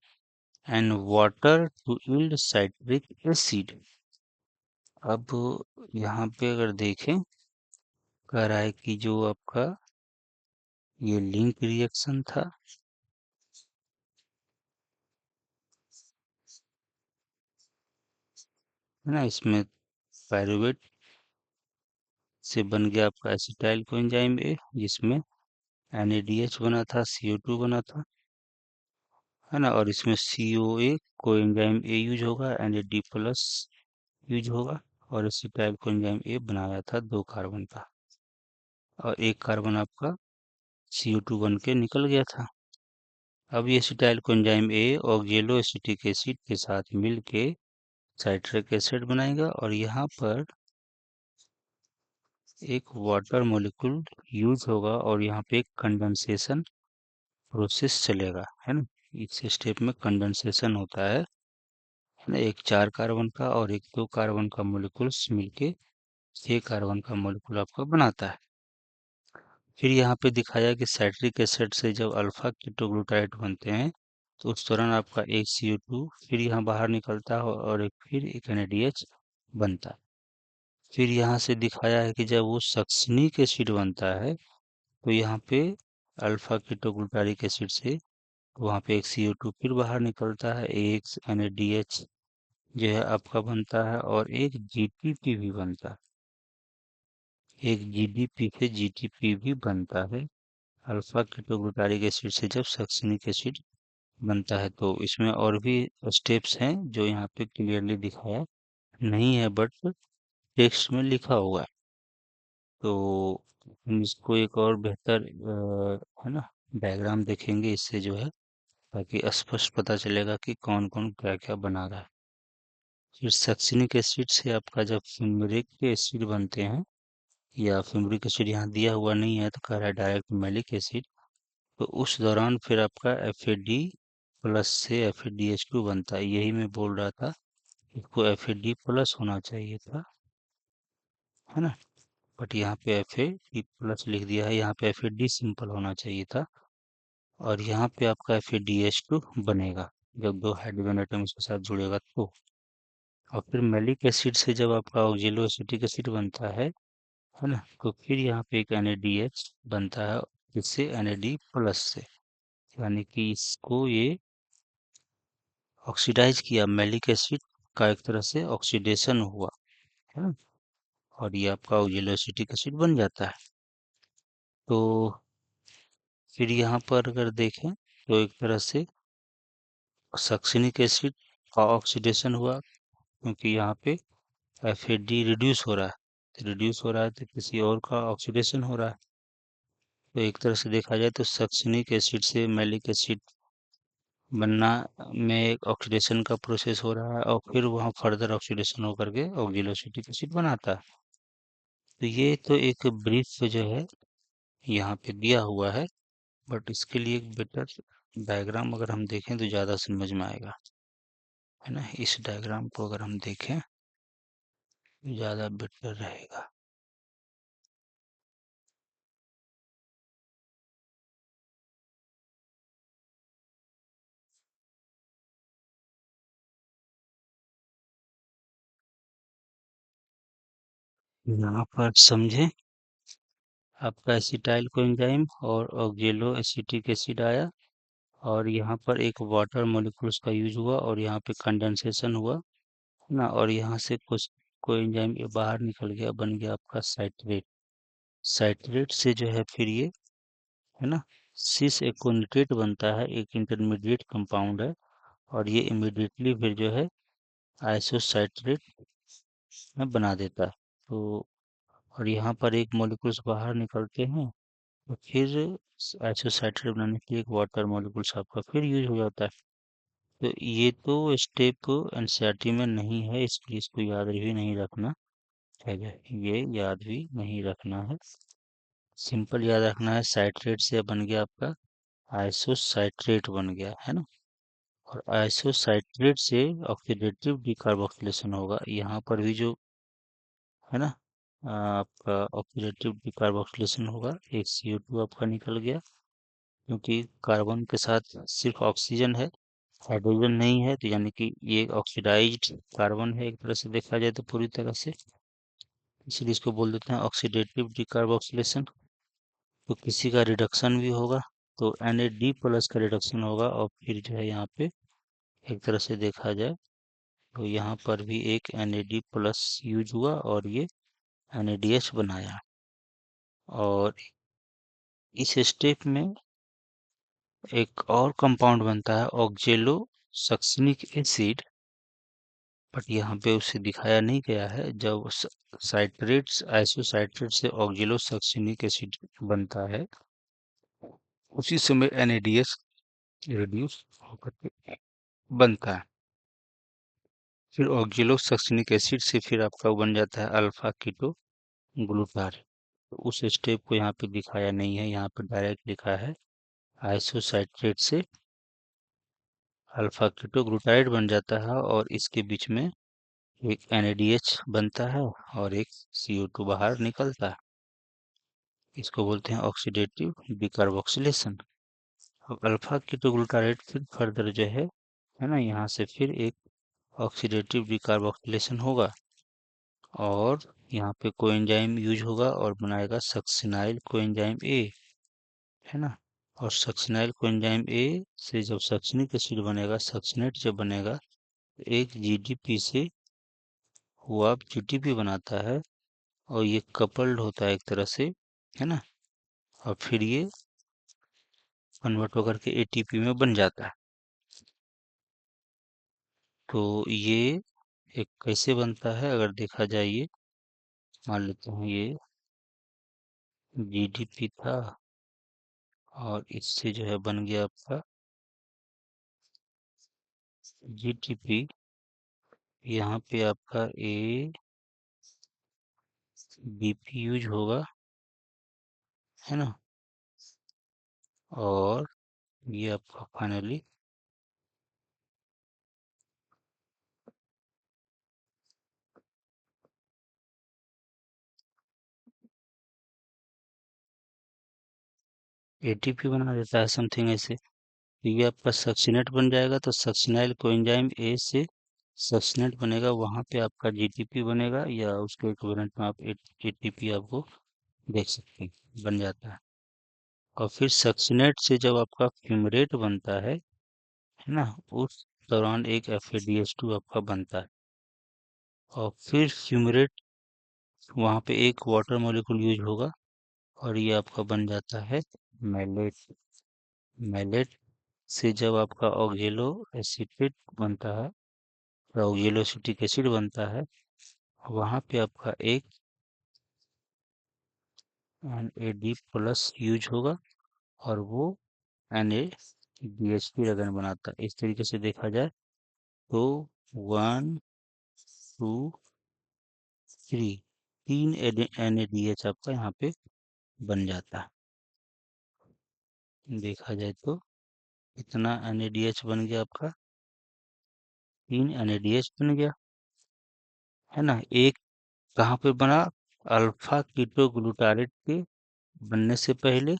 and water to yield citric acid। अब यहाँ पे अगर देखें, कह रहा है कि जो आपका ये लिंक रिएक्शन था, है ना, इसमें पायरुवेट से बन गया आपका एसिटाइल कोएंजाइम ए, जिसमें NADH बना था, CO2 बना था, है ना। और इसमें COA कोएंजाइम ए यूज होगा, NAD प्लस यूज होगा। और एसिटाइल कोएंजाइम ए बनाया था 2 कार्बन का, और 1 कार्बन आपका CO2 बन के निकल गया था। अब ये acetyl coenzyme A ऑक्जेलो acetic acid के साथ मिलके साइट्रिक एसिड बनाएगा, और यहाँ पर एक वाटर मॉलिक्यूल यूज होगा, और यहाँ पे एक कंडेंसेशन प्रोसेस चलेगा, है ना। इस स्टेप में कंडेंसेशन होता है ना। एक 4 कार्बन का और एक 2 कार्बन का मॉलिक्यूल्स मिलके 6 कार्बन का मॉलिक्यूल आपका बनाता है। फिर यहाँ पे दिखाया कि साइट्रिक एसिड से जब अल्फा कीटोग्लूटाराइड बनते हैं तो उस दौरान आपका एक CO2 फिर यहाँ बाहर निकलता है, और एक NADH बनता है। फिर यहाँ से दिखाया है कि जब वो सक्सिनिक एसिड बनता है तो यहाँ पे अल्फा कीटोग्लूटारिक एसिड से वहाँ पे एक CO2 फिर बाहर निकलता है, एक NADH जो है आपका बनता है, और एक GTP भी बनता है। एक GDP से GTP भी बनता है अल्फा कीटोग्लूटारिक एसिड से जब सक्सिनिक एसिड बनता है। तो इसमें और भी स्टेप्स हैं जो यहाँ पे क्लियरली दिखाया नहीं है, बट टेक्स्ट में लिखा हुआ है। तो हम इसको एक और बेहतर है ना डायग्राम देखेंगे इससे जो है, ताकि स्पष्ट पता चलेगा कि कौन कौन क्या क्या बना रहा है। फिर सक्सिनिक एसिड से आपका जब फ्यूमरिक एसिड बनते हैं, या फ्यूमरिक एसिड यहाँ दिया हुआ नहीं है तो कह रहा है डायरेक्ट मैलिक एसिड, तो उस दौरान फिर आपका FAD प्लस से FADH2 बनता है। यही मैं बोल रहा था, इसको FAD प्लस होना चाहिए था, है ना। बट यहाँ पे FAD प्लस लिख दिया है, यहाँ पे FAD सिंपल होना चाहिए था। और यहाँ पे आपका FADH2 बनेगा जब 2 हाइड्रोजन एटम इसके साथ जुड़ेगा तो। और फिर मैलिक एसिड से जब आपका ऑक्जेलो एसिटिक एसिड बनता है ना, तो फिर यहाँ पे एक NADH बनता है, इससे NAD प्लस से, यानी कि इसको ये ऑक्सीडाइज किया, मैलिक एसिड का एक तरह से ऑक्सीडेशन हुआ, है ना। और ये आपका ऑक्जेलो एसिटिक एसिड बन जाता है। तो फिर यहाँ पर अगर देखें तो एक तरह से सक्सिनिक एसिड का ऑक्सीडेशन हुआ, क्योंकि यहाँ पे FAD रिड्यूस हो रहा है, तो रिड्यूस हो रहा है तो किसी और का ऑक्सीडेशन हो रहा है। तो एक तरह से देखा जाए तो सक्सिनिक एसिड से मैलिक एसिड बनना में एक ऑक्सीडेशन का प्रोसेस हो रहा है, और फिर वहाँ फर्दर ऑक्सीडेशन होकर के ऑक्जेलो एसिटिक एसिड बनाता है। तो ये तो एक ब्रीफ जो है यहाँ पे दिया हुआ है, बट इसके लिए एक बेटर डायग्राम अगर हम देखें तो ज़्यादा समझ में आएगा, है ना। इस डायग्राम को अगर हम देखें तो ज़्यादा बेटर रहेगा। यहाँ पर समझे, आपका एसिटाइल कोएंजाइम और ऑक्जेलो एसिटिक एसिड आया, और यहाँ पर एक वाटर मॉलिक्यूल्स का यूज हुआ और यहाँ पे कंडेंसेशन हुआ, है ना। और यहाँ से कुछ कोएंजाइम ये बाहर निकल गया, बन गया आपका साइट्रेट। साइट्रेट से जो है फिर ये, है ना, सिस एकोनिटेट बनता है, एक इंटरमीडिएट कंपाउंड है, और ये इमिडिएटली फिर जो है आइसोसाइट्रेट में बना देता है। तो और यहाँ पर एक मॉलिक्यूल्स बाहर निकलते हैं, तो फिर आइसोसाइट्रेट बनाने के लिए एक वाटर मॉलिक्यूल्स आपका फिर यूज हो जाता है। तो ये तो स्टेप एनसीईआरटी में नहीं है, इसलिए इसको याद भी नहीं रखना है, ये याद भी नहीं रखना है। सिंपल याद रखना है, साइट्रेट से बन गया आपका आइसोसाइट्रेट बन गया, है ना। और आइसोसाइट्रेट से ऑक्सीडेटिव डिकार्बोक्सिलेशन होगा, यहाँ पर भी जो, है ना, आपका ऑक्सीडेटिव डिकार्बोक्सिलेशन होगा, एक CO2 आपका निकल गया, क्योंकि कार्बन के साथ सिर्फ ऑक्सीजन है, हाइड्रोजन नहीं है, तो यानी कि ये ऑक्सीडाइज्ड कार्बन है एक तरह से देखा जाए तो पूरी तरह से, इसलिए इसको बोल देते हैं ऑक्सीडेटिव डिकार्बोक्सिलेशन। तो किसी का रिडक्शन भी होगा, तो Na+ का रिडक्शन होगा, और फिर जो है यहाँ पे एक तरह से देखा जाए तो यहाँ पर भी एक Na+ यूज हुआ और ये NADH बनाया। और इस स्टेप में एक और कंपाउंड बनता है ऑक्जेलो सक्सिनिक एसिड, बट यहाँ पे उसे दिखाया नहीं गया है। जब साइट्रेट्स आइसोसाइट्रेट से ऑक्जेलो सक्सिनिक एसिड बनता है, उसी समय NADH रिड्यूस होकर के बनता है। फिर ऑक्जेलो सक्सिनिक एसिड से फिर आपका वो बन जाता है अल्फा कीटो ग्लूटार। तो उस स्टेप को यहाँ पे दिखाया नहीं है, यहाँ पे डायरेक्ट लिखा है आइसोसाइट्रेट से अल्फा कीटो ग्लूटाराइड बन जाता है, और इसके बीच में एक NADH बनता है और एक CO2 बाहर निकलता है। इसको बोलते हैं ऑक्सीडेटिव डिकार्बोक्सिलेशन। अब अल्फा कीटोग्लूटारेट फिर फर्दर जो है ना, यहाँ से फिर एक ऑक्सीडेटिव डिकार्बोक्सिलेशन होगा, और यहाँ पे कोएंजाइम यूज होगा और बनाएगा सक्सिनाइल कोएंजाइम ए, है ना। और सक्सिनाइल कोएंजाइम ए से जब सक्सिनिक एसिड बनेगा, सक्सिनेट जब बनेगा, तो एक GDP से हुआ GTP बनाता है, और ये कपल्ड होता है एक तरह से, है ना। और फिर ये कन्वर्ट होकर के ATP में बन जाता है। तो ये एक कैसे बनता है अगर देखा जाए, ये मान लेते हैं ये GDP था, और इससे जो है बन गया आपका GTP। यहाँ पे आपका BP यूज होगा, है ना। और ये आपका फाइनली ATP बना देता है, समथिंग ऐसे। तो ये आपका सक्सिनेट बन जाएगा, तो सक्सिनाइल कोएंजाइम ए से सक्सिनेट बनेगा, वहां पे आपका GTP बनेगा, या उसके इक्विवेलेंट में आप ATP आपको देख सकते हैं, बन जाता है। और फिर सक्सिनेट से जब आपका फ्यूमरेट बनता है ना, उस दौरान एक FADH2 आपका बनता है, और फिर फ्यूमरेट वहां पे एक वाटर मॉलिक्यूल यूज होगा, और ये आपका बन जाता है मैलेट। मैलेट से जब आपका ऑक्जेलो एसिटेट बनता है, ऑक्जेलो एसिटिक एसिड बनता है, वहां पे आपका एक NAD+ यूज होगा, और वो NADH लगन बनाता है। इस तरीके से देखा जाए तो 1 2 3 तीन NADH आपका यहाँ पे बन जाता है। देखा जाए तो इतना NADH बन गया आपका, 3 NADH बन गया, है ना। एक कहाँ पे बना, अल्फा कीटो ग्लूटारेट के बनने से पहले,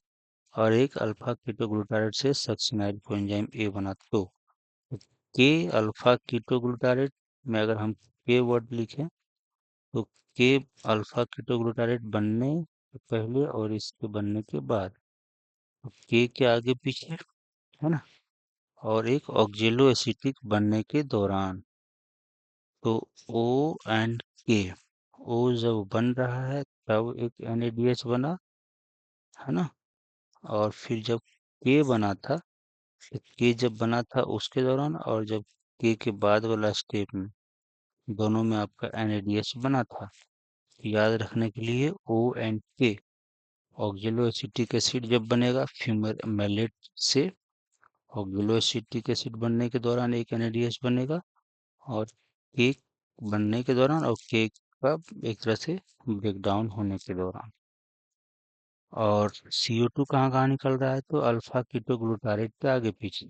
और एक अल्फा कीटो ग्लूटारेट से सक्सिनाइल कोएंजाइम ए बना। तो के अल्फा कीटो ग्लूटारेट में अगर हम के वर्ड लिखें, तो के अल्फा कीटोग्लूटारेट बनने से पहले और इसके बनने के बाद, तो के आगे पीछे, है ना, और एक ऑक्जेलो एसिटिक बनने के दौरान, तो ओ एंड के, ओ जब बन रहा है तब एक NADH बना, है ना, और फिर जब के बना था, तो के जब बना था उसके दौरान, और जब के बाद वाला स्टेप में, दोनों में आपका NADH बना था। याद रखने के लिए ओ एंड के, ऑक्जेलो एसिटिक एसिड जब बनेगा फ्यूमेलेट से, ऑक्जेलो एसिटिक एसिड बनने के दौरान एक NADH बनेगा, और केक बनने के दौरान, और केक का एक तरह से ब्रेकडाउन होने के दौरान। और CO2 कहाँ कहाँ निकल रहा है, तो अल्फा कीटोग्लूटारेट के आगे पीछे।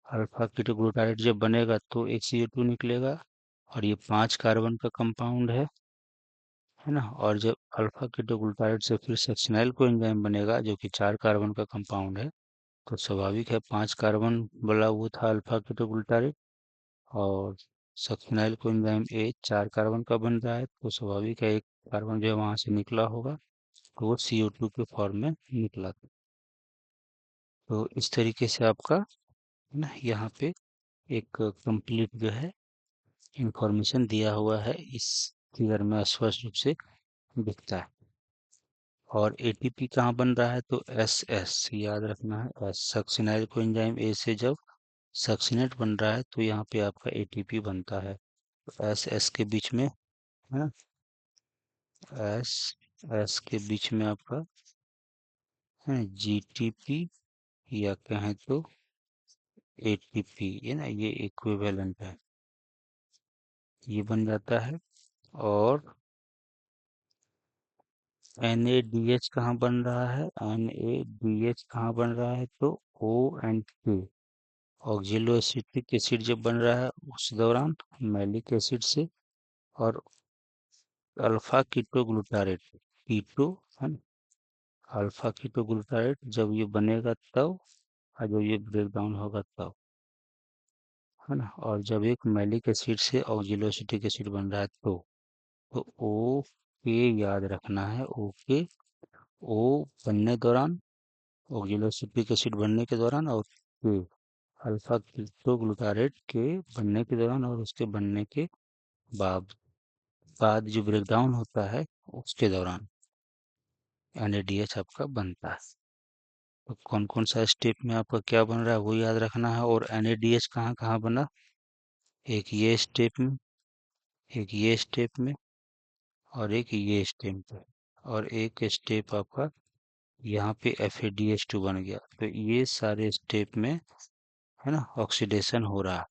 अल्फा कीटोग्लूटारेट जब बनेगा तो एक CO2 निकलेगा, और ये 5 कार्बन का कंपाउंड है ना। और जब अल्फा कीटोग्लूटारेट से फिर सक्सिनाइल कोएंजाइम बनेगा जो कि 4 कार्बन का कंपाउंड है, तो स्वाभाविक है 5 कार्बन वाला वो था अल्फा कीटोग्लूटारेट, और सक्सिनाइल कोएंजाइम ए 4 कार्बन का बन रहा है, तो स्वाभाविक है एक कार्बन जो है वहां से निकला होगा, तो वो CO2 के फॉर्म में निकला था। तो इस तरीके से आपका, है ना, यहाँ पे एक कंप्लीट जो है इंफॉर्मेशन दिया हुआ है, इस फिगर में स्पष्ट रूप से दिखता है। और ATP कहाँ बन रहा है, तो SS याद रखना है, एस सक्सिनाइल कोएंजाइम ए से जब सक्सिनेट बन रहा है तो यहाँ पे आपका ATP बनता है, तो SS के बीच में, है ना, एस एस के बीच में आपका है GTP, या कहें तो ATP, है ना, ये इक्विवेलेंट है, ये बन जाता है। और NADH कहाँ बन रहा है, NADH कहाँ बन रहा है, तो O and K, ऑक्जेलो acetic acid जब बन रहा है उस दौरान मैलिक एसिड से, और अल्फा कीटोग्लूटारेट, कीटो, है ना, अल्फा कीटोग्लूटारेट जब ये बनेगा तब, और जब ये ब्रेक डाउन होगा तब, है ना, और जब एक मैलिक एसिड से ऑक्जेलो एसिटिक एसिड बन रहा है तो ओ के याद रखना है, ओ के, ओ बनने दौरान, ऑक्जेलो एसिटिक एसिड बनने के दौरान, और के अल्फा कीटोग्लूटारेट के बनने के दौरान, और उसके बनने के बाद जो ब्रेकडाउन होता है उसके दौरान NADH आपका बनता है। तो कौन कौन सा स्टेप में आपका क्या बन रहा है वो याद रखना है। और NADH कहाँ कहाँ बना, एक ये स्टेप में, एक ये स्टेप में, और एक ये स्टेप पे, और एक स्टेप आपका यहाँ पे FADH2 बन गया। तो ये सारे स्टेप में, है ना, ऑक्सीडेशन हो रहा है।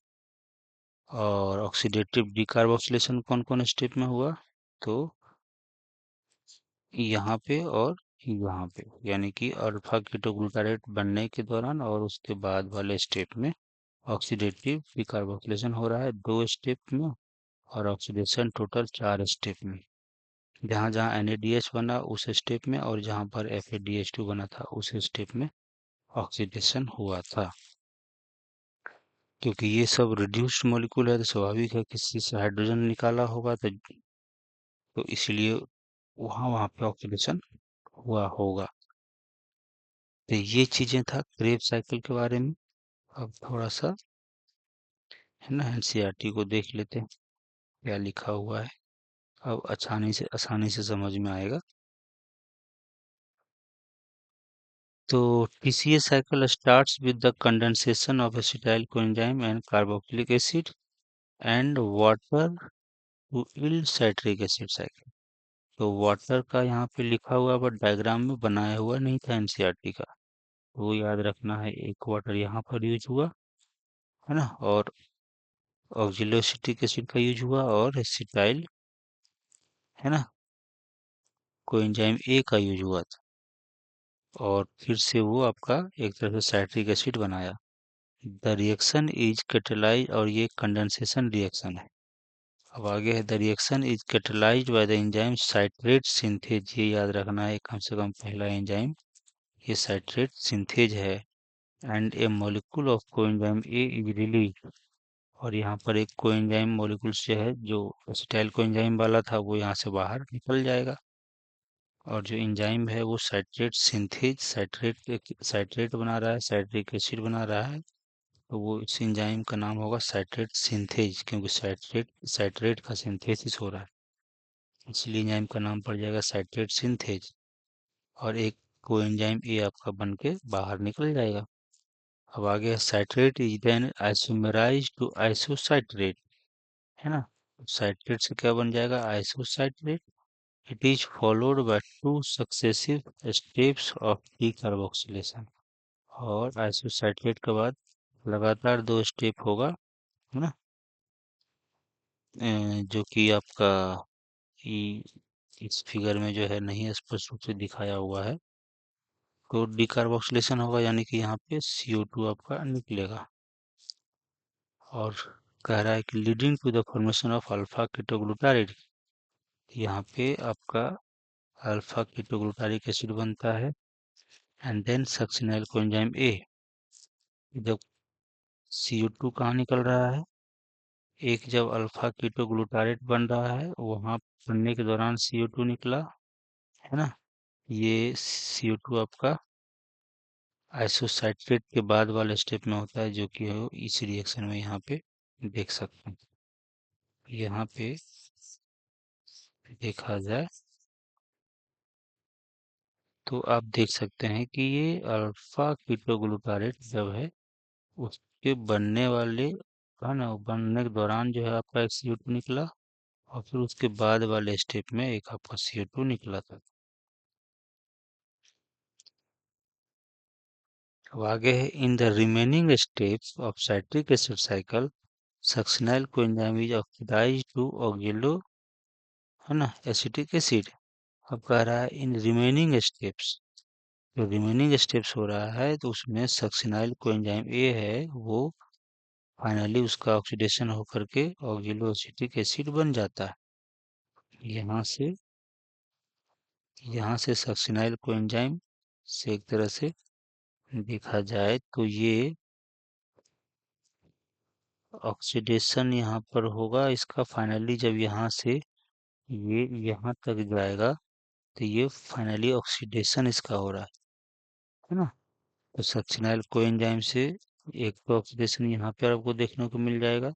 और ऑक्सीडेटिव डिकार्बोक्सिलेशन कौन कौन स्टेप में हुआ, तो यहाँ पे और यहाँ पे, यानी कि अल्फा कीटोग्लूटारेट बनने के दौरान और उसके बाद वाले स्टेप में ऑक्सीडेटिव डिकार्बोक्सिलेशन हो रहा है 2 स्टेप में, और ऑक्सीडेशन टोटल 4 स्टेप में। जहाँ जहाँ NADH बना उस स्टेप में, और जहाँ पर FADH2 बना था उस स्टेप में ऑक्सीडेशन हुआ था। क्योंकि ये सब रिड्यूस्ड मॉलिक्यूल है तो स्वाभाविक है किसी से हाइड्रोजन निकाला होगा, तो इसलिए वहाँ वहाँ पे ऑक्सीडेशन हुआ होगा। तो ये चीजें था क्रेब साइकिल के बारे में। अब थोड़ा सा, है ना, NCERT को देख लेते हैं क्या लिखा हुआ है, अब आसानी से समझ में आएगा। तो TCA cycle starts with the condensation of acetyl coenzyme and carboxylic acid and water to yield citric acid cycle। तो वाटर का यहाँ पे लिखा हुआ बट डायग्राम में बनाया हुआ नहीं था NCERT का, तो वो याद रखना है। एक वाटर यहाँ पर यूज हुआ, है ना, और ऑक्जेलोएसिटिक एसिड का यूज हुआ, और एसिटाइल, है ना, कोएंजाइम ए का यूज हुआ था, और फिर से वो आपका एक तरह से साइट्रिक एसिड बनाया। द रिएक्शन इज कैटेलाइज, और ये कंडेंसेशन रिएक्शन है। अब आगे है, the reaction is catalysed by the enzyme citrate synthase, ये याद रखना है कम से कम पहला एंजाइम ये साइट्रेट सिंथेज है। And A molecule of coenzyme A is release, और यहाँ पर एक कोएंजाइम मॉलिक्यूल्स जो है, जो एसिटाइल कोएंजाइम वाला था, वो यहाँ से बाहर निकल जाएगा। और जो एंजाइम है वो साइट्रेट सिंथेज, साइट्रेट बना रहा है, साइट्रिक एसिड बना रहा है। तो वो इस एंजाइम का नाम होगा साइट्रेट सिंथेज, क्योंकि साइट्रेट साइट्रेट का सिंथेसिस हो रहा है, इसलिए एंजाइम का नाम पड़ जाएगा साइट्रेट सिंथेज। और एक कोएंजाइम ए आपका बन के बाहर निकल जाएगा। अब आगे citrate is then isomerise to isocitrate, है ना। साइट्रेट से क्या बन जाएगा, isocitrate. It is followed by two successive steps of decarboxylation. और आइसोसाइट्रेट के बाद लगातार दो स्टेप होगा, है ना। जो कि आपका इस फिगर में जो है नहीं स्पष्ट रूप से दिखाया हुआ है। तो डिकार्बोक्सिलेशन होगा, यानी कि यहाँ पे CO2 आपका निकलेगा। और कह रहा है कि leading to the formation of alpha ketoglutarate, यहाँ पे आपका अल्फा कीटोग्लूटारिक एसिड बनता है। And then succinyl coenzyme A, जब CO2 कहाँ निकल रहा है, एक जब अल्फा कीटोग्लूटारेट बन रहा है वहां बनने के दौरान CO2 निकला, है ना। ये CO2 आपका आइसोसाइट्रेट के बाद वाले स्टेप में होता है, जो कि हो इस रिएक्शन में यहाँ पे देख सकते हैं। यहाँ पे देखा जाए तो आप देख सकते हैं कि ये अल्फा कीटोग्लूटारेट जब है, उसके बनने वाले, है ना, बनने के दौरान जो है आपका एक CO2 निकला, और फिर उसके बाद वाले स्टेप में एक आपका CO2 निकला था। अब आगे है, in the remaining steps of citric acid cycle succinyl coenzyme is oxidised to oxalo, है ना, एसिटिक एसिड। अब कह रहा है इन रिमेनिंग स्टेप्स, जो रिमेनिंग स्टेप्स हो रहा है तो उसमें सक्सिनाइल कोएंजाइम ए है, वो फाइनली उसका ऑक्सीडेशन होकर के ऑक्जेलो एसिटिक एसिड बन जाता है। यहाँ से सक्सिनाइल कोएंजाइम से एक तरह से देखा जाए तो ये ऑक्सीडेशन यहाँ पर होगा इसका, फाइनली जब यहाँ से ये यहाँ तक जाएगा तो ये फाइनली ऑक्सीडेशन इसका हो रहा है ना। तो सक्सिनाइल कोएंजाइम से एक तो ऑक्सीडेशन यहाँ पर आपको देखने को मिल जाएगा,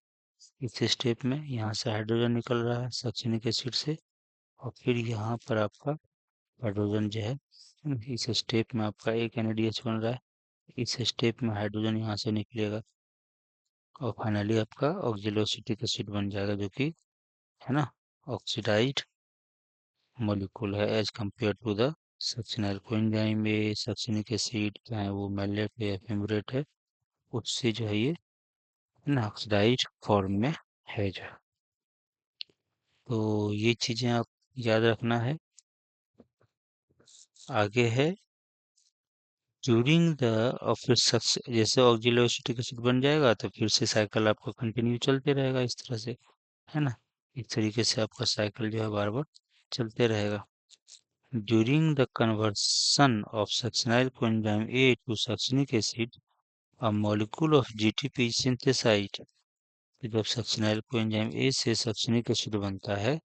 इस स्टेप में यहाँ से हाइड्रोजन निकल रहा है सक्सिनिक एसिड से, और फिर यहाँ पर आपका हाइड्रोजन जो है, इस स्टेप में आपका एक NADH बन रहा है, इस स्टेप में हाइड्रोजन यहाँ से निकलेगा, और फाइनली आपका ऑक्जेलोएसिटिक एसिड बन जाएगा, जो कि, है ना, ऑक्सीडाइज्ड मॉलिक्यूल है as compare to the succinyl coenzyme में। सक्सिनिक एसिड क्या है, वो मैलेट है या फिमरेट है, उससे जो है ये ऑक्सीडाइज्ड फॉर्म में है जो। तो ये चीजें आप याद रखना है। आगे है ड्यूरिंग द, और फिर जैसे ऑक्जेलोएसिटिक एसिड बन जाएगा तो फिर से साइकिल आपका कंटिन्यू चलते रहेगा इस तरह से, है ना। इस तरीके से आपका साइकिल जो है बार बार चलते रहेगा। During the conversion of succinyl coenzyme A to succinic acid a molecule of GTP synthesised. तो जब सक्सिनाइल कोएंजाइम ए से सक्सिनिक एसिड बनता है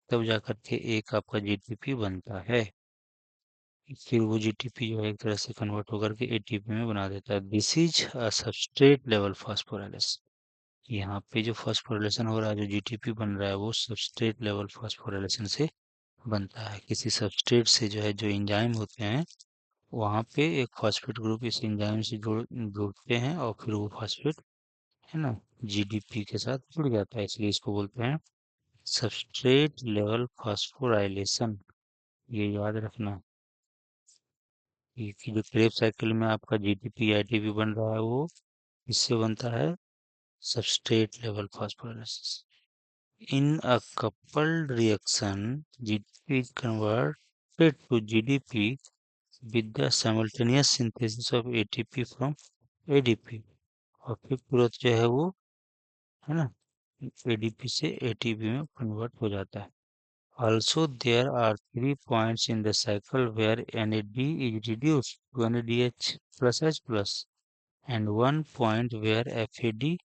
तब जाकर के एक आपका GTP बनता है, फिर वो GTP जो है एक तरह से कन्वर्ट होकर के ATP में बना देता है। This is a substrate level phosphorylation. यहाँ पे जो फास्फोराइलेशन हो रहा है, जो GTP बन रहा है, वो सबस्ट्रेट लेवल फास्फोराइलेशन से बनता है। किसी सबस्ट्रेट से जो है, जो एंजाइम होते हैं, वहाँ पे एक फॉस्फेट ग्रुप इस एंजाइम से जुड़ते हैं, और फिर वो फॉस्फेट, है ना, GDP के साथ जुड़ जाता है, इसलिए इसको बोलते हैं सबस्ट्रेट लेवल फास्फोराइलेशन। ये याद रखना कि जो क्रेब साइकिल में आपका GDP ITP बन रहा है, वो इससे बनता है substrate level phosphorylation. In a coupled reaction, GDP is converted to GDP with the simultaneous synthesis of ATP from ADP, और फिर तुरंत जो है वो, है ना, ADP से ATP में कन्वर्ट हो जाता है। Also, there are 3 points in the cycle where NAD is reduced to NADH plus H plus, and 1 point where FAD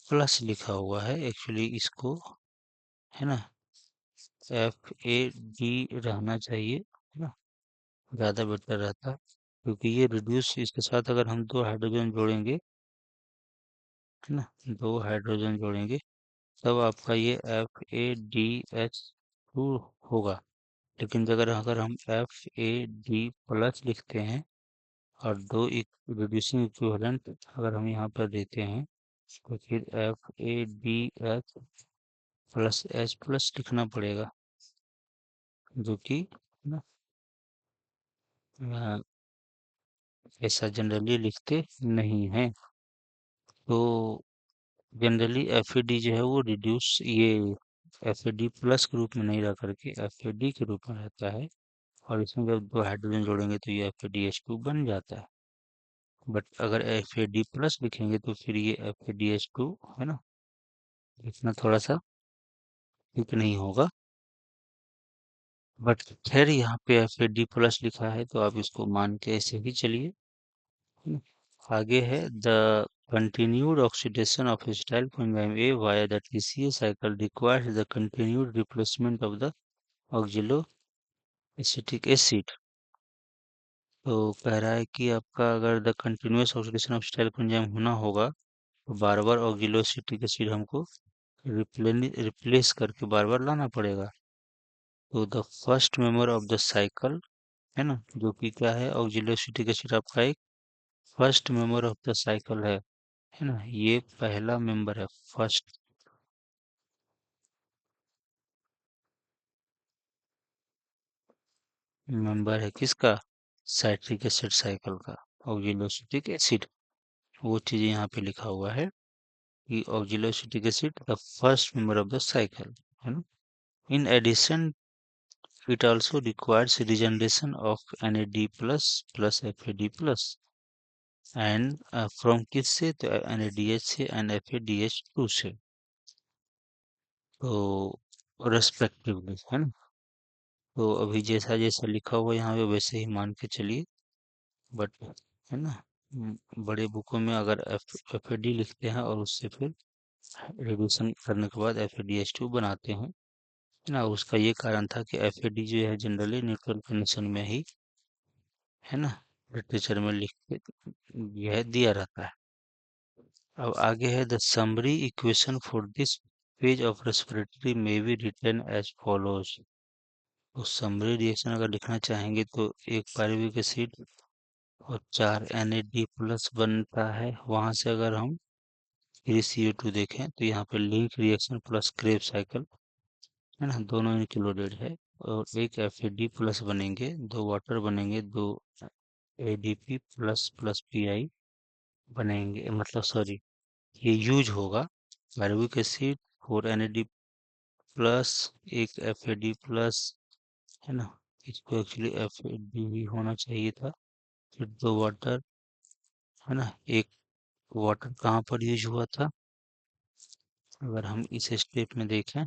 plus लिखा हुआ है, एक्चुअली इसको, है ना, FAD रहना चाहिए, है ना, ज़्यादा बेटर रहता है, क्योंकि ये रिड्यूस, इसके साथ अगर हम दो हाइड्रोजन जोड़ेंगे, है ना, दो हाइड्रोजन जोड़ेंगे, तब आपका ये FADH2 होगा। लेकिन अगर अगर हम FAD+ लिखते हैं और दो एक रिड्यूसिंग इक्विवेलेंट अगर हम यहाँ पर देते हैं, तो फिर FADH+H+ लिखना पड़ेगा, जो कि ना, ऐसा जनरली लिखते नहीं हैं। तो जनरली FAD जो है वो रिड्यूस, ये FAD+ के रूप में नहीं रह करके FAD के रूप में रहता है, और इसमें जब दो हाइड्रोजन जोड़ेंगे तो ये FADH2 बन जाता है। बट अगर FAD+ लिखेंगे तो फिर ये FADH2, है ना, इतना थोड़ा सा ठीक नहीं होगा। बट खैर यहाँ पे FAD+ लिखा है तो आप इसको मान के ऐसे ही चलिए। हम्म, आगे है the continued oxidation of acetyl coenzyme A via the TCA cycle requires the continued replacement of the oxaloacetic acid। तो कह रहा है कि आपका अगर the continuous oxidation of acetyl coenzyme होना होगा तो बार बार ऑक्जिलोएसिटिक एसिड हमको रिप्लेस करके बार बार लाना पड़ेगा। तो the first member of the cycle, है ना, जो कि क्या है, ऑक्जिलोएसिटिक एसिड आपका एक first member of the cycle है ना, ये पहला मेंबर है, फर्स्ट मेंबर है किसका, साइट्रिक एसिड साइकिल का, ऑक्जिलोएसिटिक एसिड। वो चीज यहाँ पे लिखा हुआ है कि oxaloacetic acid the first member of the cycle, है ना। In addition it also requires regeneration of NAD plus FAD plus, and from किस से, तो NADH से एंड FADH2 से, तो रेस्पेक्टिवली, है ना। तो अभी जैसा जैसा लिखा हुआ यहाँ पे वैसे ही मान के चलिए। बट, है ना, बड़े बुकों में अगर FAD लिखते हैं और उससे फिर रिड्यूसन करने के बाद FADH2 बनाते हैं, है ना, उसका ये कारण था कि FAD जो है जनरली न्यूट्रल कंडीशन में ही, है ना, लिटरेचर में लिख के यह दिया रहता है। अब आगे है the summary equation for this page of respiratory में बी रिटन एज फॉलोज। तो समरी रिएक्शन अगर लिखना चाहेंगे तो एक पायरुविक एसिड और 4 NAD+ बनता है, वहां से अगर हम 3CO2 देखें तो यहाँ पे link reaction plus Krebs cycle, है ना, दोनों इंक्लूडेड है, और एक FAD+ बनेंगे, दो वाटर बनेंगे, दो ADP प्लस प्लस PI बनेंगे, मतलब सॉरी, ये यूज होगा पायरुविक एसिड 4 NAD+ एक FAD+, है ना, इसको एक्चुअली FAD ही होना चाहिए था, फिर दो वाटर, है ना, एक वाटर कहाँ पर यूज हुआ था, अगर हम इस स्टेप में देखें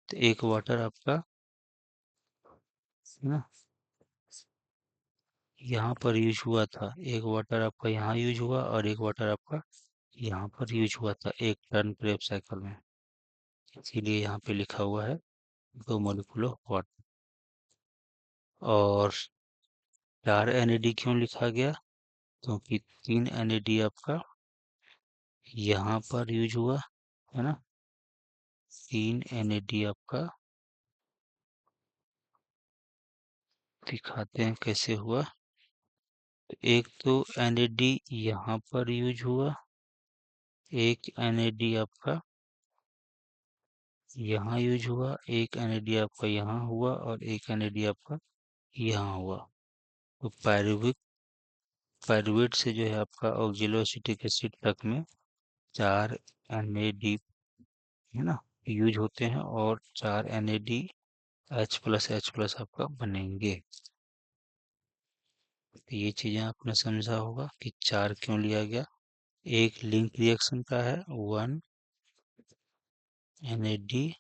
तो एक वाटर आपका, है ना, यहाँ पर यूज हुआ था, एक वाटर आपका यहाँ यूज हुआ और एक वाटर आपका यहाँ पर यूज हुआ था एक टर्न क्रेब साइकिल में, इसीलिए यहाँ पे लिखा हुआ है 2 मोलिकुलर वाटर। और 4 NAD क्यों लिखा गया, क्योंकि 3 NAD आपका यहाँ पर यूज हुआ, है ना, 3 NAD आपका, दिखाते हैं कैसे हुआ। तो एक तो NAD यहाँ पर यूज हुआ, एक NAD आपका यहाँ यूज हुआ, एक NAD आपका यहाँ हुआ और एक NAD आपका यहाँ हुआ। तो पायरुवेट से जो है आपका ऑक्जिलोएसिटिक एसिड तक में 4 NAD, है ना, यूज होते हैं, और 4 NAD H+H+ आपका बनेंगे। तो ये चीजें आपने समझा होगा कि 4 क्यों लिया गया। एक लिंक रिएक्शन का है 1 NAD,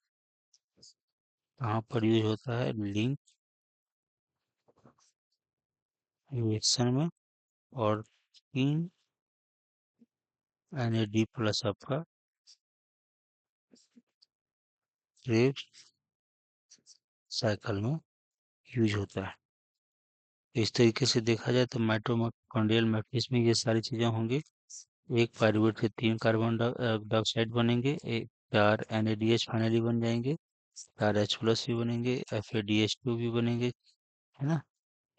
कहाँ पर यूज होता है, लिंक रिएक्शन में, और 3 NAD+ आपका क्रेब्स साइकिल में यूज होता है। इस तरीके से देखा जाए तो माइटोकॉन्ड्रियल मैट्रिक्स में ये सारी चीजें होंगी। एक पाइरूवेट से 3 कार्बन डाइऑक्साइड बनेंगे, 4 NADH फाइनली बन जाएंगे, 4 H+ भी बनेंगे, FADH2 भी बनेंगे, है ना,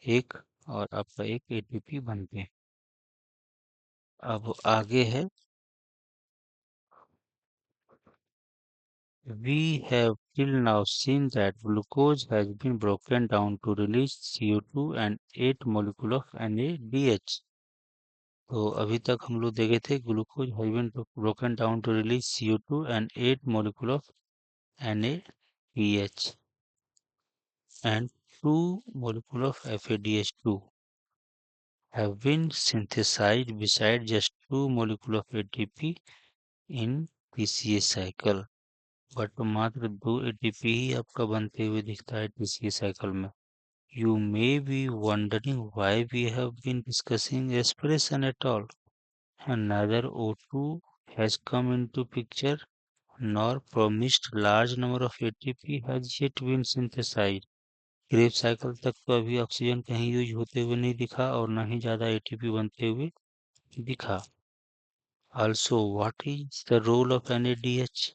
एक, और आपका एक ATP बन के। अब आगे है, we have till now seen that glucose has been broken down to release CO2 and 8 molecule of NADH। तो अभी तक हम लोग देखे थे glucose has been broken down to release CO2 and 8 molecule of NADH and 2 molecule of FADH2 have been synthesized beside just 2 molecule of ATP in TCA cycle। But मात्र 2 ATP ही आपका बनते हुए दिखता है TCA cycle में। You may be wondering why we have been discussing respiration at all, and neither O2 has come into picture nor promised large number of ATP has yet been synthesized। Krebs cycle तक तो अभी oxygen कहीं use होते हुए नहीं दिखा और ना ही ज्यादा ATP बनते हुए दिखा। Also, what is the role of NADH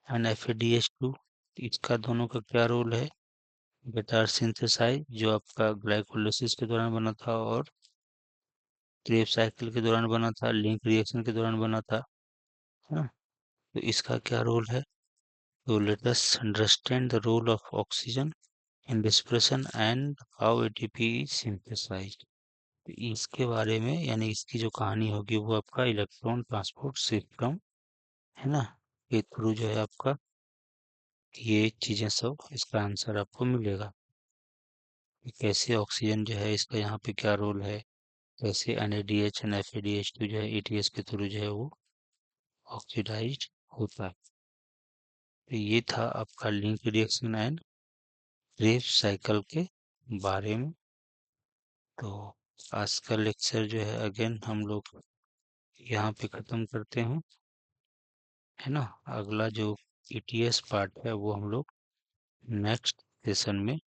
and FADH2? इसका दोनों का क्या रोल है? बेटार सिंथेसाइज जो आपका ग्लाइकोलाइसिस के दौरान बना था और क्रेब साइकिल के दौरान बना था, लिंक रिएक्शन के दौरान बना था, है ना? तो इसका क्या रोल है? तो let us understand the role of oxygen in respiration and how ATP is synthesised. तो इसके बारे में यानी इसकी जो कहानी होगी वो आपका इलेक्ट्रॉन ट्रांसपोर्ट सिस्टम, है ना, के थ्रू जो है आपका ये चीजें सब इसका आंसर आपको मिलेगा कि कैसे ऑक्सीजन जो है इसका यहाँ पे क्या रोल है, कैसे NADH और FADH2 जो है ETS के थ्रू जो है वो ऑक्सीडाइज्ड होता है। तो ये था आपका link reaction and Krebs cycle के बारे में। तो आज का लेक्चर जो है अगेन हम लोग यहाँ पे ख़त्म करते हैं, है ना। अगला जो ETS पार्ट है वो हम लोग नेक्स्ट सेशन में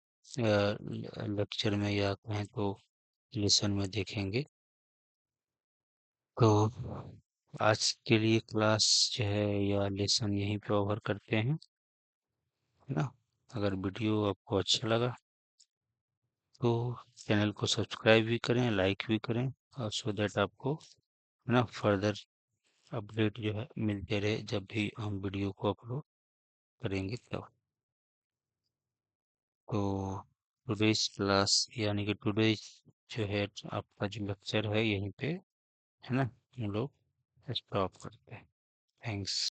लेक्चर में या कहें तो लेसन में देखेंगे। तो आज के लिए क्लास जो है या लेसन यहीं पे ओवर करते हैं, है ना। अगर वीडियो आपको अच्छा लगा तो चैनल को सब्सक्राइब भी करें, लाइक भी करें, और सो दैट आपको, है ना, फर्दर अपडेट जो है मिलते रहे जब भी हम वीडियो को अपलोड करेंगे तब। तो टुडेज क्लास यानी कि टुडेज जो है आपका जो लेक्चर है यहीं पे, है ना, हम लोग स्टॉप करते हैं। थैंक्स।